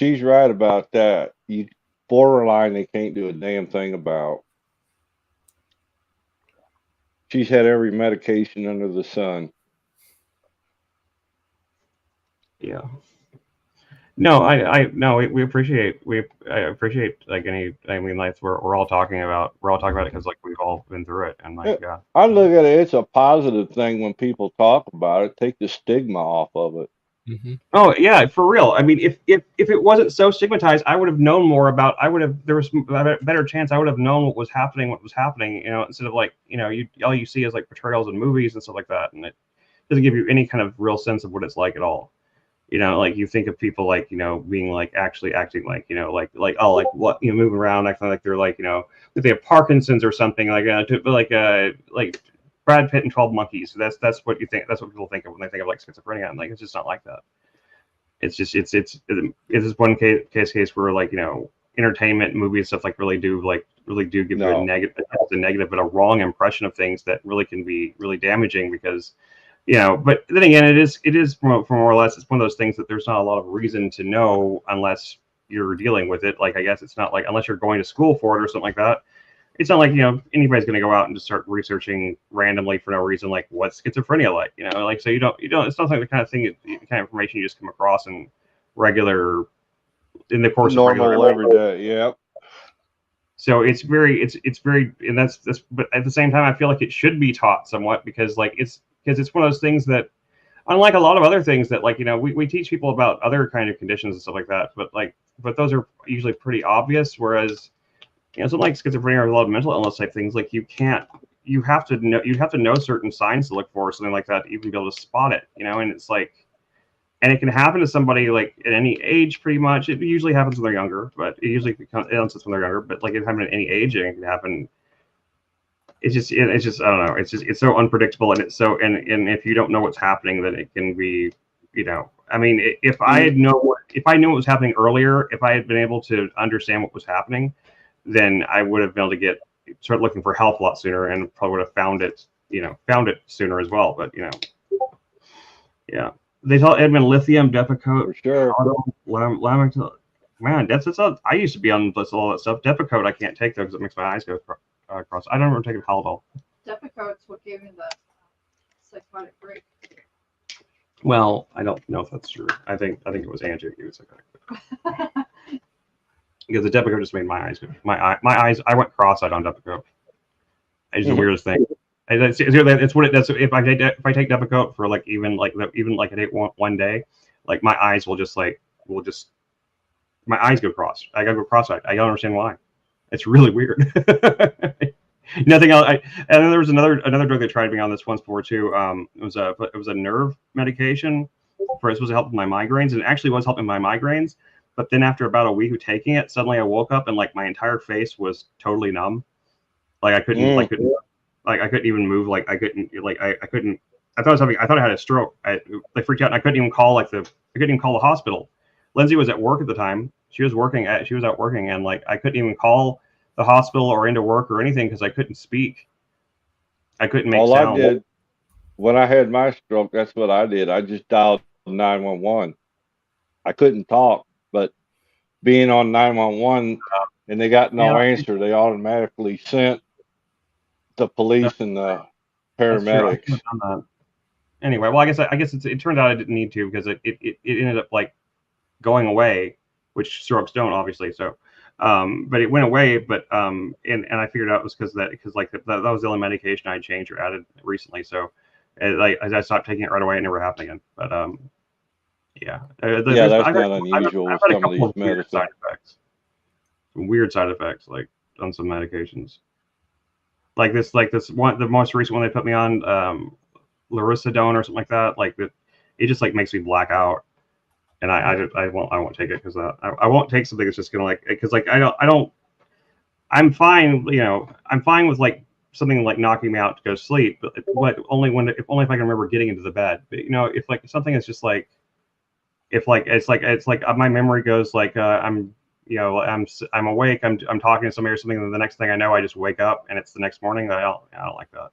[SPEAKER 3] She's right about that. You borderline, they can't do a damn thing about. She's had every medication under the sun.
[SPEAKER 2] Yeah. No, no, we appreciate I appreciate like any. I mean, like we're all talking about it because like we've all been through it, and like yeah.
[SPEAKER 3] I look at it. It's a positive thing when people talk about it. Take the stigma off of it.
[SPEAKER 1] Mm-hmm.
[SPEAKER 2] Oh yeah, for real. I mean, if it wasn't so stigmatized, I would have known more about. There was a better chance I would have known what was happening. You know, instead of like all you see is like portrayals in movies and stuff like that, and it doesn't give you any kind of real sense of what it's like at all. You know, like you think of people like being like actually acting like like what moving around acting like they're like that they have Parkinson's or something like Brad Pitt and 12 Monkeys. That's what you think. That's what people think of when they think of like schizophrenia. And like it's just not like that. It's just it's this one case where like entertainment movies and stuff like really do give you a negative but a wrong impression of things that really can be really damaging, because but then again, it is more or less, it's one of those things that there's not a lot of reason to know unless you're dealing with it. Like I guess it's not like unless you're going to school for it or something like that. It's not like anybody's going to go out and just start researching randomly for no reason, like what's schizophrenia like, like so you don't it's not like the kind of thing, the kind of information you just come across in the course of regular
[SPEAKER 3] everyday. Yep.
[SPEAKER 2] So it's very and that's but at the same time I feel like it should be taught somewhat, because like it's one of those things that, unlike a lot of other things that like we teach people about other kind of conditions and stuff like that, but those are usually pretty obvious, whereas something like schizophrenia or a lot of mental illness type things, like you have to know certain signs to look for, or something like that, to even be able to spot it, and it's like, and it can happen to somebody like at any age pretty much. It usually happens when they're younger, but it usually comes when they're younger, but like it can happen at any age, and it can happen. It's just I don't know. It's so unpredictable, and it's so and if you don't know what's happening, then it can be, I mean, if I knew what was happening earlier, if I had been able to understand what was happening, then I would have been able to start looking for help a lot sooner, and probably would have found it sooner as well. But yeah, They tell Edmund lithium, Depakote,
[SPEAKER 3] for sure.
[SPEAKER 2] Lamictal. Man, that's I used to be on all that stuff. Depakote I can't take though because it makes my eyes go across. I don't remember taking Haldol.
[SPEAKER 5] Depakote's what gave me the psychotic break.
[SPEAKER 2] Well, I don't know if that's true. I think it was Andrew who was psychotic. Because the Depakote just made my eyes go. My eyes. I went cross-eyed on Depakote. It's the weirdest thing. It's what it does. If I take Depakote for like even like a day one day, like my eyes will just my eyes go cross. I gotta go cross-eyed. I don't understand why. It's really weird. Nothing else. And then there was another drug they tried me on this once before too. It was a nerve medication for it was supposed to help with my migraines, and it actually was helping my migraines. But then after about a week of taking it, suddenly I woke up and like my entire face was totally numb. Like I couldn't even move. Like I couldn't. I thought I had a stroke. I freaked out and I couldn't even call the hospital. Lindsay was at work at the time. She was out working and like I couldn't even call the hospital or into work or anything because I couldn't speak. I couldn't make sound.
[SPEAKER 3] All I did when I had my stroke, that's what I did. I just dialed 911. I couldn't talk, but being on 911 and they got no answer, they automatically sent the police and the paramedics.
[SPEAKER 2] Anyway, well, I guess it turned out I didn't need to because it ended up like going away, which strokes don't obviously. So, but it went away. But and I figured out it was because that was the only medication I changed or added recently. So, as I stopped taking it right away, it never happened again. But yeah,
[SPEAKER 3] that's not unusual with some of these medicines.
[SPEAKER 2] Side effects. Some weird side effects, like on some medications. Like this one, the most recent one they put me on, Laricidone or something like that. Like that, it just like makes me black out, and I won't take it because I won't take something that's just gonna like because like I'm fine, I'm fine with like something like knocking me out to go to sleep, but only if I can remember getting into the bed. But if like something is just like if like it's like my memory goes like I'm awake, I'm talking to somebody or something, and the next thing I know, I just wake up and it's the next morning. I don't like that.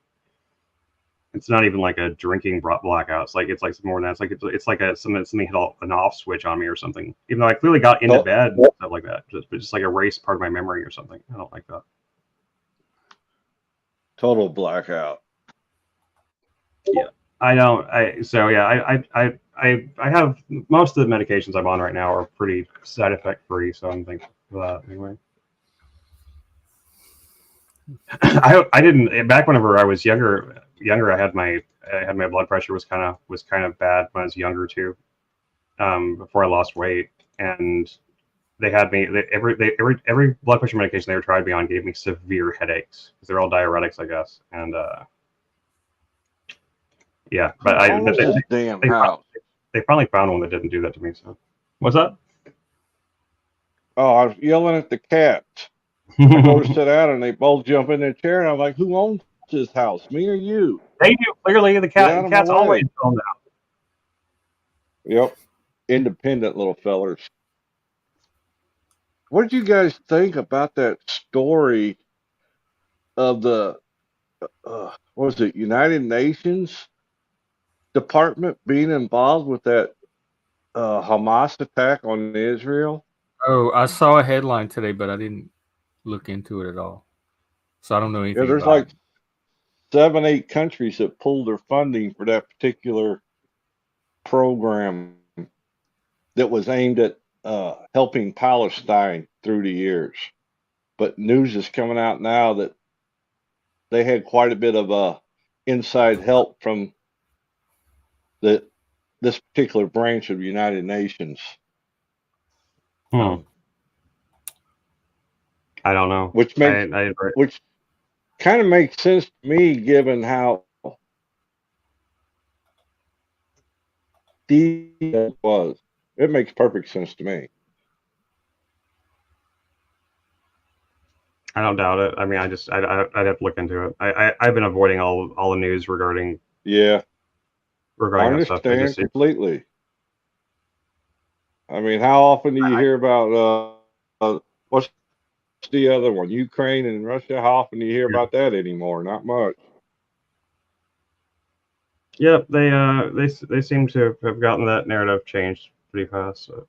[SPEAKER 2] It's not even like a drinking blackout. It's like more than that. It's like something hit an off switch on me or something. Even though I clearly got into bed and stuff like that, just like erase part of my memory or something. I don't like that.
[SPEAKER 3] Total blackout.
[SPEAKER 2] Yeah, I don't. I have most of the medications I'm on right now are pretty side effect free, so I'm thankful for that anyway. I didn't back whenever I was younger. I had my blood pressure was kind of bad when I was younger too. Before I lost weight, and they had me every blood pressure medication they ever tried me on gave me severe headaches because they're all diuretics, I guess. And yeah, but they finally found one that didn't do that to me. So what's that?
[SPEAKER 3] Oh, I was yelling at the cats. I go to sit down and they both jump in their chair and I'm like, who owns this house, me or you?
[SPEAKER 2] They do. Clearly the cats always own the house.
[SPEAKER 3] Yep, independent little fellers. What did you guys think about that story of the what was it, United Nations department being involved with that Hamas attack on Israel?
[SPEAKER 1] Oh, I saw a headline today, but I didn't look into it at all, so I don't know anything.
[SPEAKER 3] Yeah, there's like 7-8 countries that pulled their funding for that particular program that was aimed at helping Palestine through the years. But news is coming out now that they had quite a bit of inside help from this particular branch of the United Nations.
[SPEAKER 2] I don't know.
[SPEAKER 3] Which kind of makes sense to me, given how deep it was. It makes perfect sense to me.
[SPEAKER 2] I don't doubt it. I mean, I'd have to look into it. I've been avoiding all the news regarding.
[SPEAKER 3] Yeah.
[SPEAKER 2] Regarding
[SPEAKER 3] I understand completely. I mean, how often do you hear about what's the other one, Ukraine and Russia? How often do you hear about that anymore? Not much.
[SPEAKER 2] Yep, they seem to have gotten that narrative changed pretty fast. So.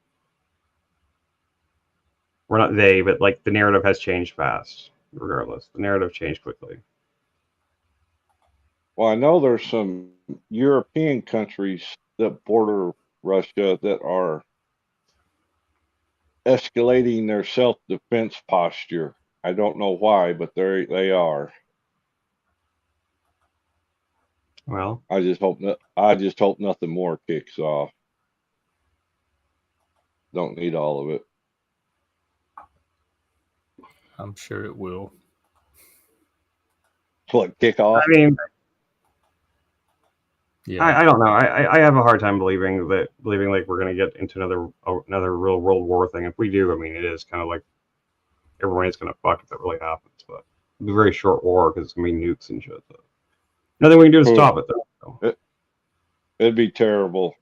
[SPEAKER 2] We're not they, but like the narrative has changed fast. Regardless, the narrative changed quickly.
[SPEAKER 3] Well, I know there's some European countries that border Russia that are escalating their self-defense posture. I don't know why, but they are.
[SPEAKER 2] Well,
[SPEAKER 3] I just hope nothing more kicks off. Don't need all of it.
[SPEAKER 1] I'm sure it will.
[SPEAKER 3] What, kick off?
[SPEAKER 2] I mean,
[SPEAKER 1] Yeah.
[SPEAKER 2] I don't know. I have a hard time believing like we're gonna get into another real World War thing. If we do, I mean, it is kind of like everybody's gonna fuck if that really happens. But it'll be a very short war because it's gonna be nukes and shit. So. Nothing we can do to stop it though. So.
[SPEAKER 3] It'd be terrible.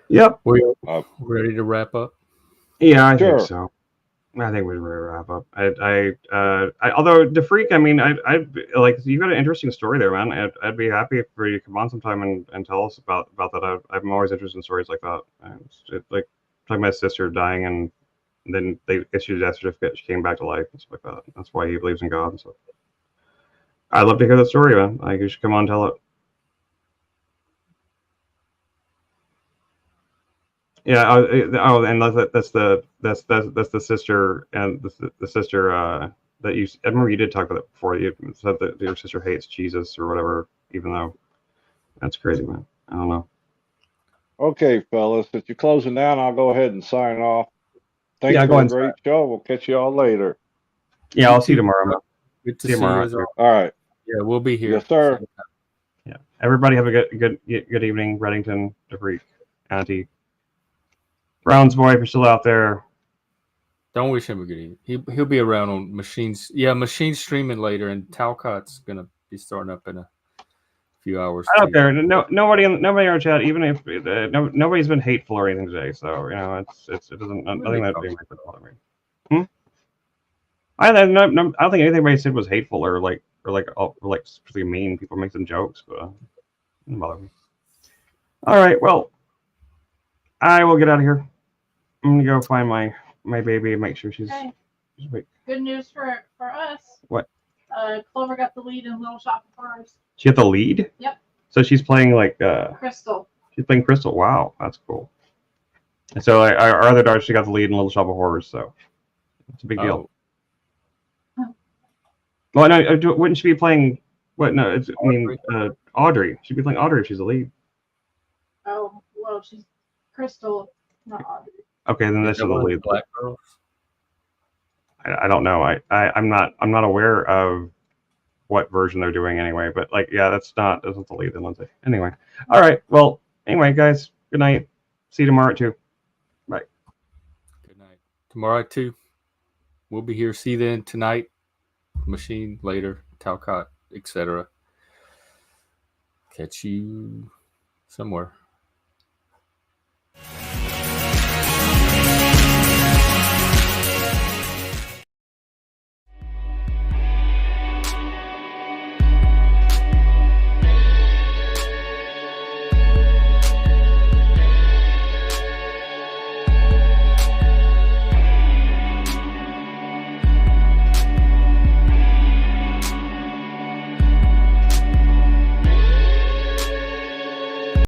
[SPEAKER 2] Yep.
[SPEAKER 1] We're ready to wrap up.
[SPEAKER 2] Yeah, I
[SPEAKER 3] Sure.
[SPEAKER 2] think so. I think we're ready to wrap up. Although the freak, I mean, I like you got an interesting story there, man. I'd be happy for you to come on sometime and tell us about that. I'm always interested in stories like that. Like talking about his sister dying and then they issued a death certificate. She came back to life and stuff like that. That's why he believes in God and stuff. I'd love to hear that story, man. Like you should come on and tell it. Yeah. And that's the sister and the sister that you. I remember you did talk about it before. You said that your sister hates Jesus or whatever. Even though that's crazy, man. I don't know.
[SPEAKER 3] Okay, fellas, if you're closing down, I'll go ahead and sign off. Thanks
[SPEAKER 2] Yeah, go
[SPEAKER 3] for a
[SPEAKER 2] ahead.
[SPEAKER 3] great show. We'll catch you all later.
[SPEAKER 2] Yeah,
[SPEAKER 1] You
[SPEAKER 2] I'll see you
[SPEAKER 1] too.
[SPEAKER 2] tomorrow. Man.
[SPEAKER 1] Good to
[SPEAKER 2] See you
[SPEAKER 1] see you
[SPEAKER 2] tomorrow.
[SPEAKER 1] as well.
[SPEAKER 3] All right.
[SPEAKER 1] Yeah, we'll be here.
[SPEAKER 3] Yes, sir.
[SPEAKER 2] Yeah. Everybody have a good evening, Reddington, DeFreak, Auntie. Brown's boy, if you're still out there.
[SPEAKER 1] Don't wish him a good evening. He'll be around on machines. Yeah, machine streaming later, and Talcott's gonna be starting up in a few hours.
[SPEAKER 2] I don't care. Nobody in our chat, even if nobody's been hateful or anything today. So it doesn't nothing that being like bother me. I don't think anything anybody said was hateful or particularly mean. People make some jokes, but it doesn't bother me. All right, well, I will get out of here. I'm gonna go find my baby and make sure she's awake.
[SPEAKER 5] Good news for us.
[SPEAKER 2] What?
[SPEAKER 5] Clover got the lead in Little Shop of Horrors.
[SPEAKER 2] She got the lead?
[SPEAKER 5] Yep.
[SPEAKER 2] So she's playing
[SPEAKER 5] Crystal.
[SPEAKER 2] She's playing Crystal. Wow, that's cool. And so our other daughter, she got the lead in Little Shop of Horrors, so it's a big deal. Well, no, wouldn't she be playing? What? No, Audrey. She'd be playing Audrey if she's the lead.
[SPEAKER 5] Oh, well, she's Crystal, not Audrey.
[SPEAKER 2] Okay, then this is the lead.
[SPEAKER 1] Black girls.
[SPEAKER 2] I don't know. I'm not aware of what version they're doing anyway. But that's not the lead then, Lindsay. Anyway, all right. Well, anyway, guys, good night. See you tomorrow at 2. Bye.
[SPEAKER 1] Good night. Tomorrow at 2. We'll be here. See you then tonight. Machine later. Talcott, etc. Catch you somewhere.